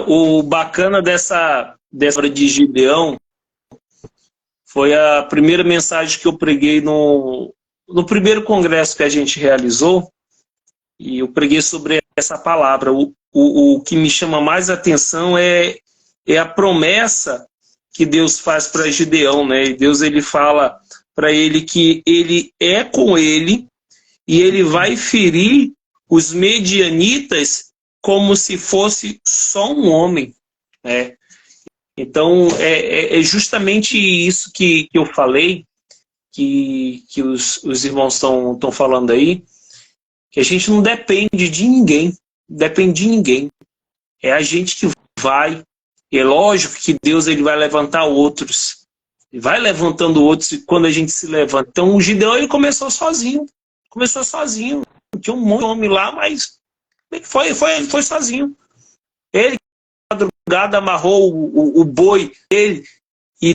O bacana dessa hora de Gideão foi a primeira mensagem que eu preguei no primeiro congresso que a gente realizou, e eu preguei sobre essa palavra. O que me chama mais atenção é a promessa que Deus faz para Gideão, né? E Deus ele fala para ele que ele é com ele e ele vai ferir os medianitas como se fosse só um homem, né? Então é justamente isso que eu falei, que os irmãos estão falando aí, que a gente não depende de ninguém, é a gente que vai, é lógico que Deus ele vai levantar outros. Ele vai levantando outros quando a gente se levanta. Então o Gideão ele começou sozinho. Começou sozinho. Tinha um monte de homem lá, mas ele foi sozinho. Ele, na madrugada, amarrou o boi dele e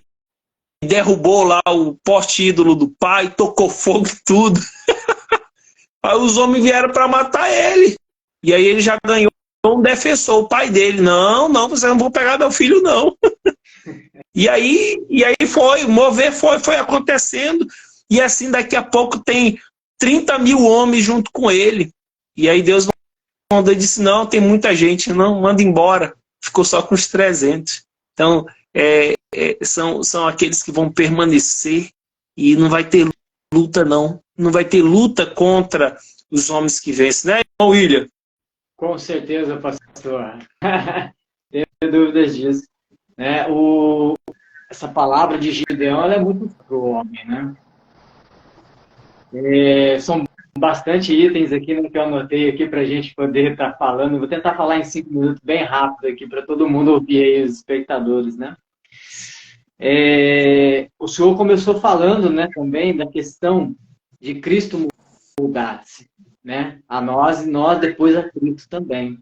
derrubou lá o poste ídolo do pai, tocou fogo e tudo. Aí os homens vieram para matar ele. E aí ele já ganhou um defensor, o pai dele. Não, vocês não vão pegar meu filho, não. E aí foi, o mover foi acontecendo. E assim, daqui a pouco tem 30 mil homens junto com ele. E aí Deus mandou e disse, não, tem muita gente, não, manda embora. Ficou só com os 300. Então, são aqueles que vão permanecer e não vai ter luta, não. Não vai ter luta contra os homens que vencem, né, William? Com certeza, pastor. Tenho dúvidas disso. Né? Essa palavra de Gideão ela é muito para o homem, né? São bastante itens aqui, né, que eu anotei aqui para a gente poder estar falando. Vou tentar falar em 5 minutos, bem rápido aqui, para todo mundo ouvir aí, os espectadores, né? O senhor começou falando, né, também da questão de Cristo mudar-se, né, a nós e nós depois a Cristo também,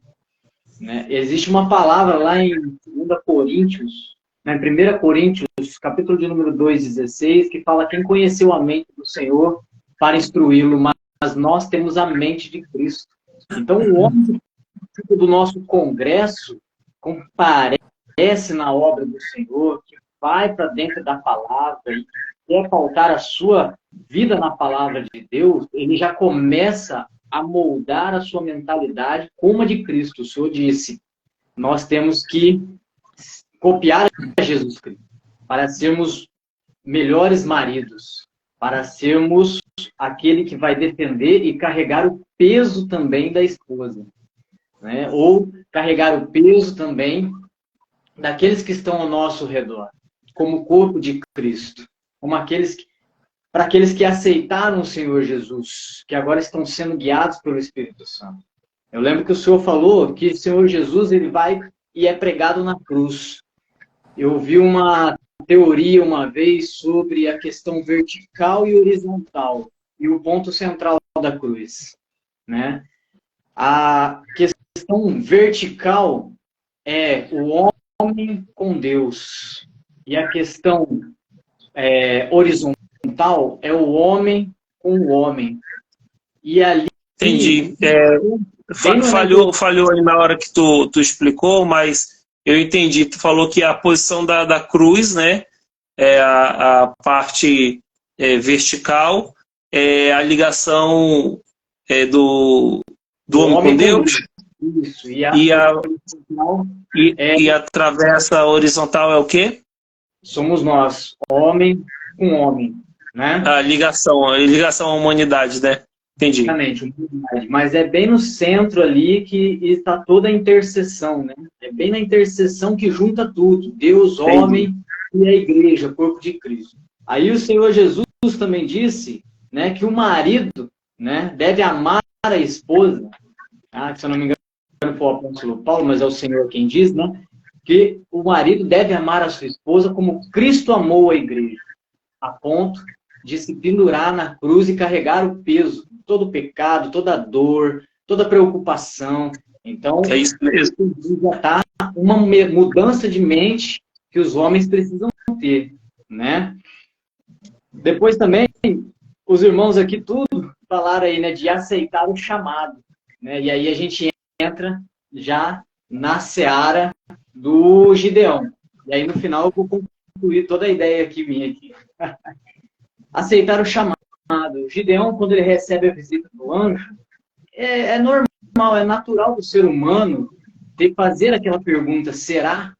né? Existe uma palavra lá em 2 Coríntios, né, em 1 Coríntios, capítulo de número 2:16, que fala: quem conheceu a mente do Senhor para instruí-lo, mas nós temos a mente de Cristo. Então o homem do nosso congresso comparece na obra do Senhor, que vai para dentro da palavra e quer pautar a sua vida na palavra de Deus, ele já começa a moldar a sua mentalidade como a de Cristo. O Senhor disse, nós temos que copiar a Jesus Cristo para sermos melhores maridos, para sermos aquele que vai defender e carregar o peso também da esposa, né? Ou carregar o peso também daqueles que estão ao nosso redor, como corpo de Cristo, como para aqueles que aceitaram o Senhor Jesus, que agora estão sendo guiados pelo Espírito Santo. Eu lembro que o Senhor falou que o Senhor Jesus ele vai e é pregado na cruz. Eu vi uma teoria uma vez sobre a questão vertical e horizontal e o ponto central da cruz, né? A questão vertical é o homem com Deus e a questão horizontal é o homem com o homem. E ali... Entendi. Falhou aí na hora que tu explicou, mas eu entendi. Tu falou que a posição da cruz, né, é a parte vertical, é a ligação do homem com Deus. Isso. E a travessa horizontal é o quê? Somos nós, homem com homem, né? A ligação à humanidade, né? Entendi. Exatamente, mas é bem no centro ali que está toda a interseção, né? É bem na interseção que junta tudo, Deus, homem e a igreja, corpo de Cristo. Aí o Senhor Jesus também disse, né, que o marido, né, deve amar a esposa, se eu não me engano foi o apóstolo Paulo, mas é o Senhor quem diz, né, que o marido deve amar a sua esposa como Cristo amou a igreja, a ponto de se pendurar na cruz e carregar o peso, todo o pecado, toda a dor, toda a preocupação. Então, é isso mesmo. Já está uma mudança de mente que os homens precisam ter, né? Depois também, os irmãos aqui tudo falaram aí, né, de aceitar o chamado, né? E aí a gente entra já na seara do Gideão. E aí no final eu vou concluir toda a ideia aqui minha aqui. Aceitar o chamado. O Gideão, quando ele recebe a visita do anjo, é normal, é natural do ser humano ter que fazer aquela pergunta: será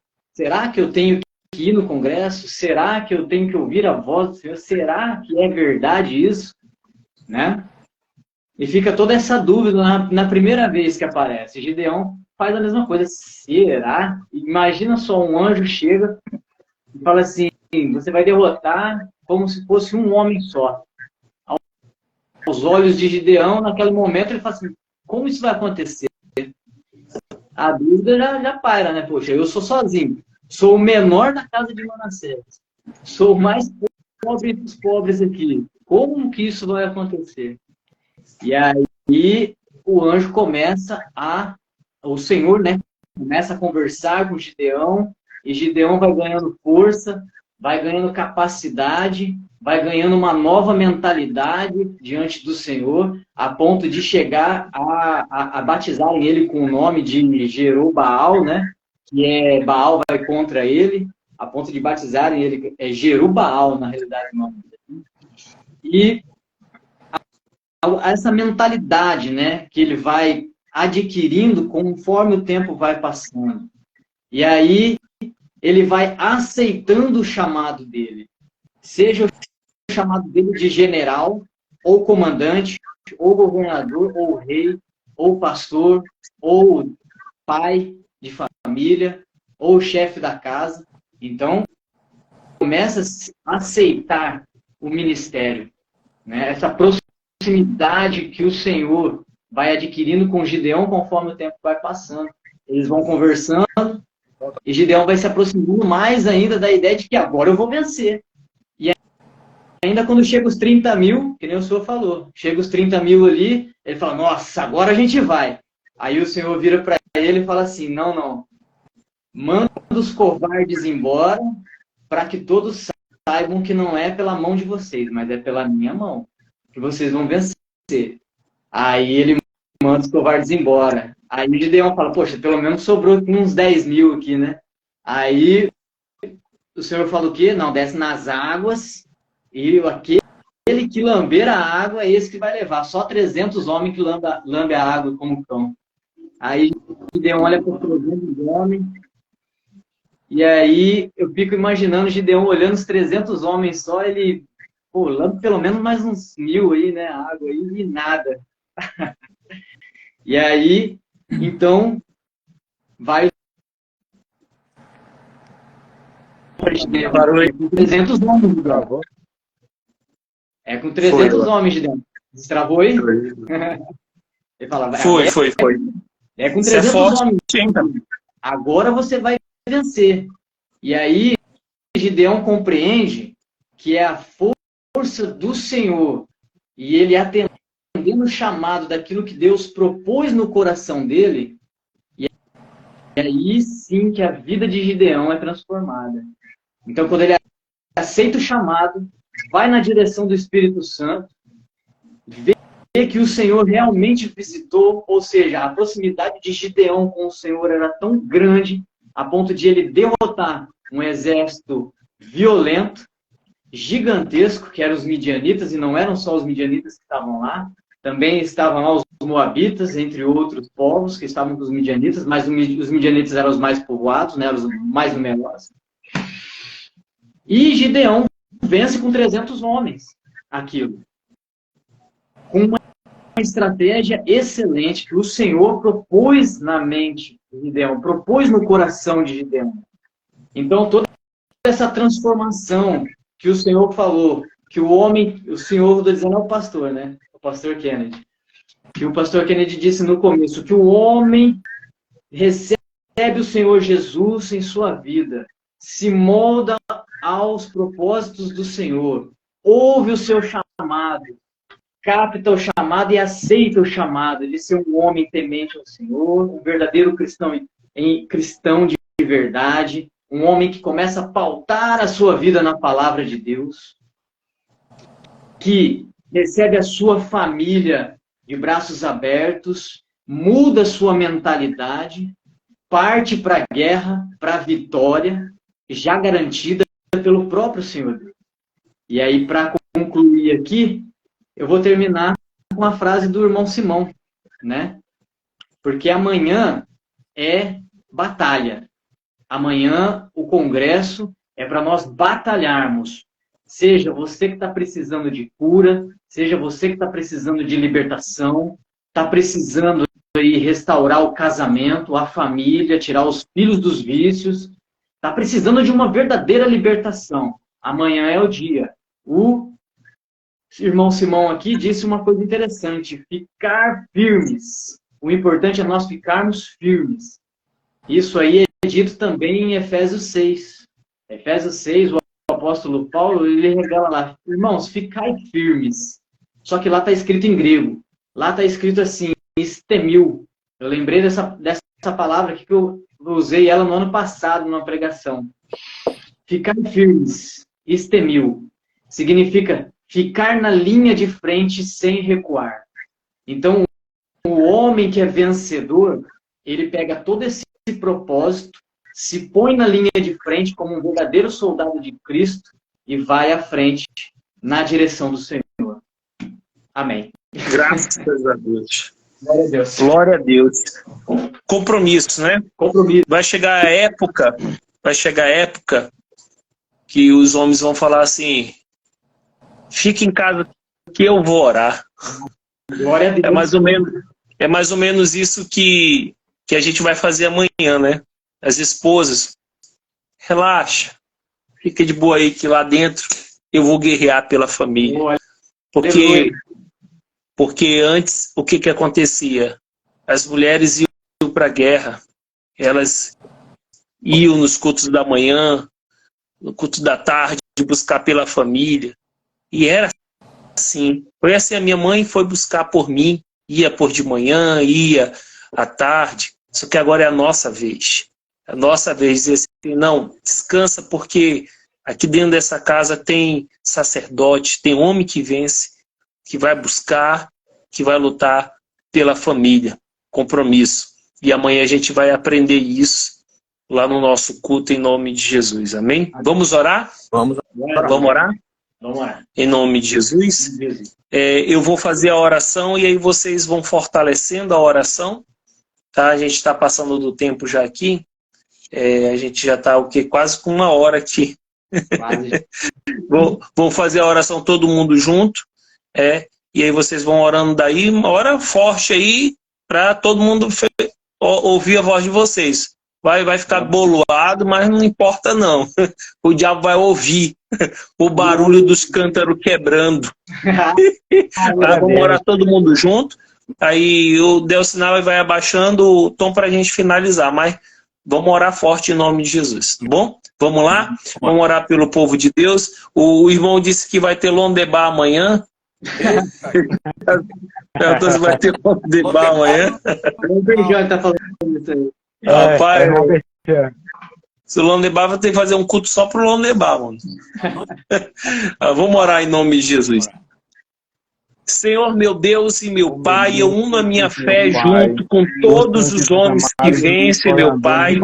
que eu tenho que ir no congresso? Será que eu tenho que ouvir a voz do Senhor? Será que é verdade isso? Né? E fica toda essa dúvida na primeira vez que aparece. Gideão faz a mesma coisa. Será? Imagina só, um anjo chega e fala assim: você vai derrotar como se fosse um homem só. Aos olhos de Gideão, naquele momento, ele fala assim: como isso vai acontecer? A dúvida já paira, né? Poxa, eu sou sozinho. Sou o menor da casa de Manassés. Sou o mais pobre dos pobres aqui. Como que isso vai acontecer? E aí o anjo o Senhor, né, começa a conversar com Gideão, e Gideão vai ganhando força, vai ganhando capacidade, vai ganhando uma nova mentalidade diante do Senhor, a ponto de chegar a batizarem ele com o nome de Jerubaal, né? Que é Baal vai contra ele, a ponto de batizarem ele, é Jerubaal, na realidade, o nome dele. E essa mentalidade, né, que ele vai adquirindo conforme o tempo vai passando. E aí ele vai aceitando o chamado dele. Seja o chamado dele de general, ou comandante, ou governador, ou rei, ou pastor, ou pai de família, ou chefe da casa. Então, começa a aceitar o ministério, né? Essa proximidade que o Senhor vai adquirindo com Gideão conforme o tempo vai passando. Eles vão conversando e Gideão vai se aproximando mais ainda da ideia de que agora eu vou vencer. E ainda quando chega os 30 mil, que nem o senhor falou, chega os 30 mil ali, ele fala, nossa, agora a gente vai. Aí o Senhor vira para ele e fala assim, não, manda os covardes embora para que todos saibam que não é pela mão de vocês, mas é pela minha mão que vocês vão vencer. Aí ele manda os covardes embora. Aí o Gideão fala, poxa, pelo menos sobrou uns 10 mil aqui, né? Aí o Senhor fala o quê? Não, desce nas águas e aquele que lamber a água é esse que vai levar. Só 300 homens que lambe a água como cão. Aí Gideão olha para os 300 homens e aí eu fico imaginando Gideão olhando os 300 homens só, ele, pô, lambe pelo menos mais uns 1000 aí, né? A água aí e nada. E aí, então, vai com 300 homens, Gideão. É com 300 homens, Gideão. Destravou aí? Ele fala, Foi. É com Isso é 300 forte, homens. sim, cara. Agora você vai vencer. E aí, Gideão compreende que é a força do Senhor. E ele atendendo o chamado daquilo que Deus propôs no coração dele. E aí sim que a vida de Gideão é transformada. Então, quando ele aceita o chamado, vai na direção do Espírito Santo, vê que o Senhor realmente visitou, ou seja, a proximidade de Gideão com o Senhor era tão grande, a ponto de ele derrotar um exército violento, gigantesco, que eram os midianitas, e não eram só os midianitas que estavam lá, também estavam lá os moabitas, entre outros povos que estavam com os midianitas, mas os midianitas eram os mais povoados, né, os mais numerosos. E Gideão vence com 300 homens aquilo. Com uma estratégia excelente que o Senhor propôs na mente de Gideão, propôs no coração de Gideão. Então, toda essa transformação que o Senhor falou, que o Senhor, estou dizendo, é o pastor, né? O pastor Kennedy. Que o pastor Kennedy disse no começo, que o homem recebe o Senhor Jesus em sua vida, se molda aos propósitos do Senhor, ouve o seu chamado, capta o chamado e aceita o chamado de ser um homem temente ao Senhor, um verdadeiro cristão de verdade, um homem que começa a pautar a sua vida na palavra de Deus, que recebe a sua família de braços abertos, muda a sua mentalidade, parte para a guerra, para a vitória, já garantida pelo próprio Senhor. E aí, para concluir aqui, eu vou terminar com a frase do irmão Simão, né? Porque amanhã é batalha. Amanhã o congresso é para nós batalharmos. Seja você que está precisando de cura, seja você que está precisando de libertação, está precisando aí restaurar o casamento, a família, tirar os filhos dos vícios, está precisando de uma verdadeira libertação. Amanhã é o dia. O irmão Simão aqui disse uma coisa interessante, ficar firmes. O importante é nós ficarmos firmes. Isso aí é dito também em Efésios 6. Efésios 6, o apóstolo Paulo, ele revela lá, irmãos, ficai firmes. Só que lá está escrito em grego. Lá está escrito assim, istemil. Eu lembrei dessa palavra aqui que eu usei ela no ano passado, numa pregação. Ficar firmes, istemil. Significa ficar na linha de frente sem recuar. Então, o homem que é vencedor, ele pega todo esse propósito, se põe na linha de frente como um verdadeiro soldado de Cristo e vai à frente na direção do Senhor. Amém. Graças a Deus. Glória a Deus. Glória a Deus. Compromisso, né? Compromisso. Vai chegar a época que os homens vão falar assim, fica em casa que eu vou orar. Glória a Deus. É mais ou menos isso que a gente vai fazer amanhã, né? As esposas, relaxa, fica de boa aí que lá dentro eu vou guerrear pela família. Porque antes, o que acontecia? As mulheres iam para a guerra, elas iam nos cultos da manhã, no culto da tarde, buscar pela família. E era assim. Foi assim, a minha mãe foi buscar por mim, ia por de manhã, ia à tarde. Só que agora é a nossa vez. A nossa vez de dizer assim, não, descansa porque aqui dentro dessa casa tem sacerdote, tem homem que vence, que vai buscar, que vai lutar pela família. Compromisso. E amanhã a gente vai aprender isso lá no nosso culto em nome de Jesus. Amém? Vamos orar? Vamos orar? Vamos orar? Vamos lá. Em nome de Jesus. Eu vou fazer a oração e aí vocês vão fortalecendo a oração. Tá? A gente está passando do tempo já aqui. A gente já está quase com 1 hora aqui. Vou fazer a oração todo mundo junto. E aí vocês vão orando daí. Uma hora forte aí para todo mundo ouvir a voz de vocês. Vai ficar boloado, mas não importa não. O diabo vai ouvir o barulho dos cântaros quebrando. Vamos orar todo mundo junto. Aí o Deus sinal e vai abaixando o tom para a gente finalizar. Mas vamos orar forte em nome de Jesus, tá bom? Vamos lá? Vamos orar pelo povo de Deus. O irmão disse que vai ter Londebá amanhã. Vai ter Londebá amanhã. O Beijão tá falando isso aí. Rapaz, se o Londebá vai ter que fazer um culto só pro Londebá, mano. Vamos orar em nome de Jesus. Senhor, meu Deus e meu Pai, eu uno a minha fé junto com todos os homens que vencem, meu Pai.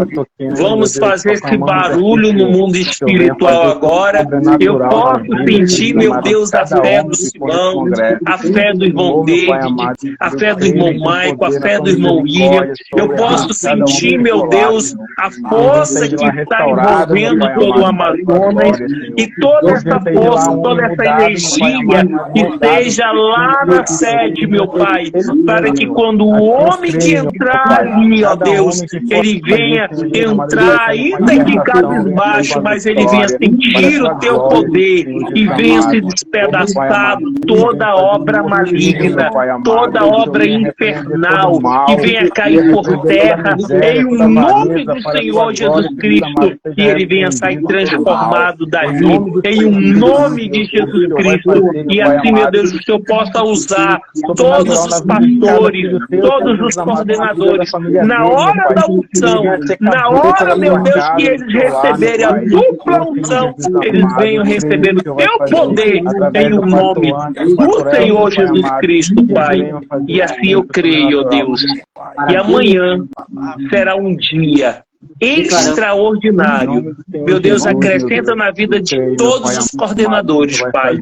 Vamos fazer esse barulho no mundo espiritual agora. Eu posso sentir, meu Deus, a fé do Simão, a fé do irmão David, a fé do irmão Maico, a fé do irmão William. Eu posso sentir, meu Deus, a força que está envolvendo todo o Amazonas e toda essa força, toda essa energia que esteja lá na sede, meu Pai, para que quando o homem que entrar ali, ó Deus, ele venha entrar ainda que cabisbaixo, mas ele venha sentir o teu poder e venha se despedaçar toda obra maligna, toda obra infernal, que venha cair por terra em o nome do Senhor Jesus Cristo, e ele venha sair transformado dali, em o nome de Jesus Cristo, e assim, meu Deus, que eu possa usar todos os pastores, todos os coordenadores, na hora da unção, na hora, meu Deus, que eles receberem a dupla unção, eles venham receber o teu poder em o nome do Senhor Jesus Cristo, Pai. E assim eu creio, ó Deus. E amanhã será um dia extraordinário. Meu Deus, acrescenta na vida de todos os coordenadores, Pai.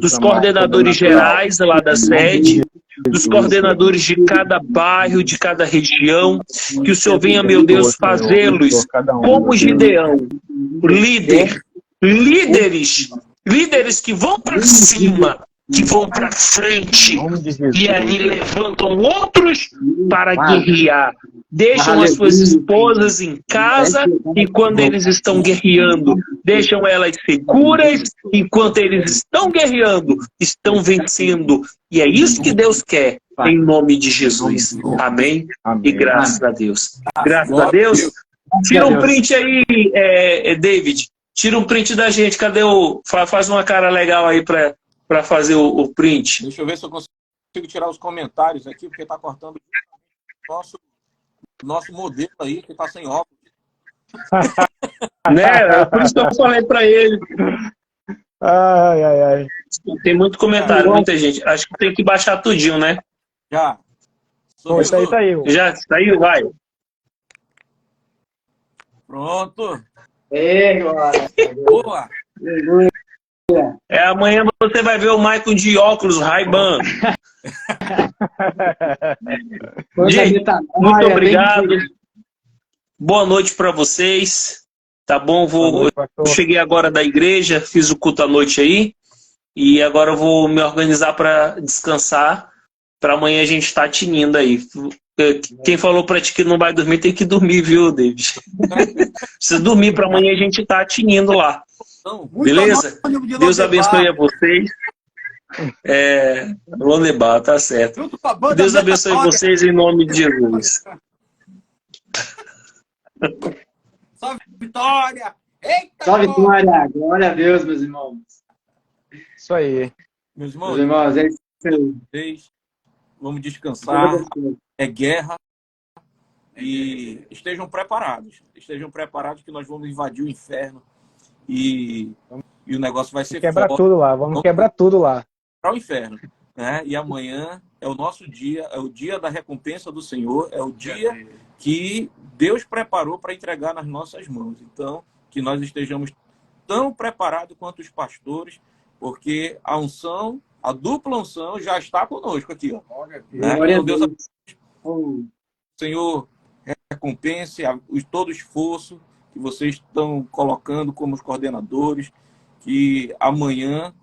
Dos coordenadores gerais lá da sede, dos coordenadores de cada bairro, de cada região, que o Senhor venha, meu Deus, fazê-los como Gideão, líderes que vão para cima, que vão para frente, e aí levantam outros para guerrear. Deixam as suas esposas em casa enquanto eles estão guerreando. Deixam elas seguras enquanto eles estão guerreando, estão vencendo. E é isso que Deus quer, em nome de Jesus. Amém? E graças a Deus. Graças a Deus. Tira um print aí, David. Tira um print da gente. Cadê o... Faz uma cara legal aí para fazer o print. Deixa eu ver se eu consigo tirar os comentários aqui, porque tá cortando o nosso modelo aí, que tá sem óculos. Né? Por isso que eu falei para ele. Ai. Tem muito comentário, muita gente. Acho que tem que baixar tudinho, né? Já. Pô, isso aí saiu. Já saiu, vai. Pronto. Glória. Boa. Amanhã você vai ver o Michael de óculos Ray-Ban. Gente, muito obrigado. Boa noite para vocês. Tá bom? Eu cheguei agora da igreja, fiz o culto à noite aí. E agora eu vou me organizar para descansar. Para amanhã a gente estar tinindo aí. Quem falou para ti que não vai dormir, tem que dormir, viu, David? Precisa dormir para amanhã a gente estar tinindo lá. Beleza? Deus abençoe a vocês. Lonebar, tá certo. Deus abençoe vocês em nome de Jesus. Salve, Vitória! Eita, Salve, Vitória! Glória a Deus, meus irmãos. Isso aí. Meus Meus irmãos, irmãos, é isso aí. vamos descansar. É guerra. E estejam preparados. Estejam preparados que nós vamos invadir o inferno. E o negócio vai ser Quebrar forte. tudo lá. Vamos quebrar tudo lá. Para o inferno. Né? E amanhã é o nosso dia, é o dia da recompensa do Senhor, é o dia que Deus preparou para entregar nas nossas mãos. Então, que nós estejamos tão preparados quanto os pastores, porque a unção, a dupla unção já está conosco aqui. Ó. Né? Então, Deus, o Senhor recompense todo o esforço que vocês estão colocando como os coordenadores, que amanhã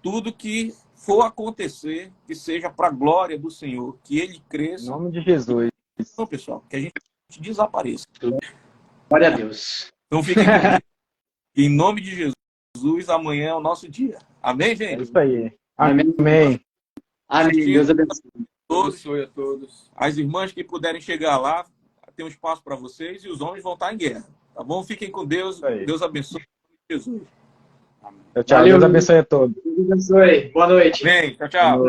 tudo que for acontecer, que seja para a glória do Senhor, que Ele cresça. Em nome de Jesus. Então, pessoal, que a gente desapareça. Glória a Deus. Então fiquem com Deus. Em nome de Jesus, amanhã é o nosso dia. Amém, É gente? isso aí. Amém. Amém. Amém. Deus abençoe. Abençoe a todos. As irmãs que puderem chegar lá, tem um espaço para vocês e os homens vão estar em guerra. Tá bom? Fiquem com Deus. Deus abençoe. Jesus. Tchau. Valeu. Deus abençoe a todos. Deus abençoe. Boa noite. Amém. Tchau, tchau.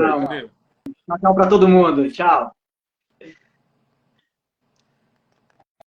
Tchau para todo mundo. Tchau.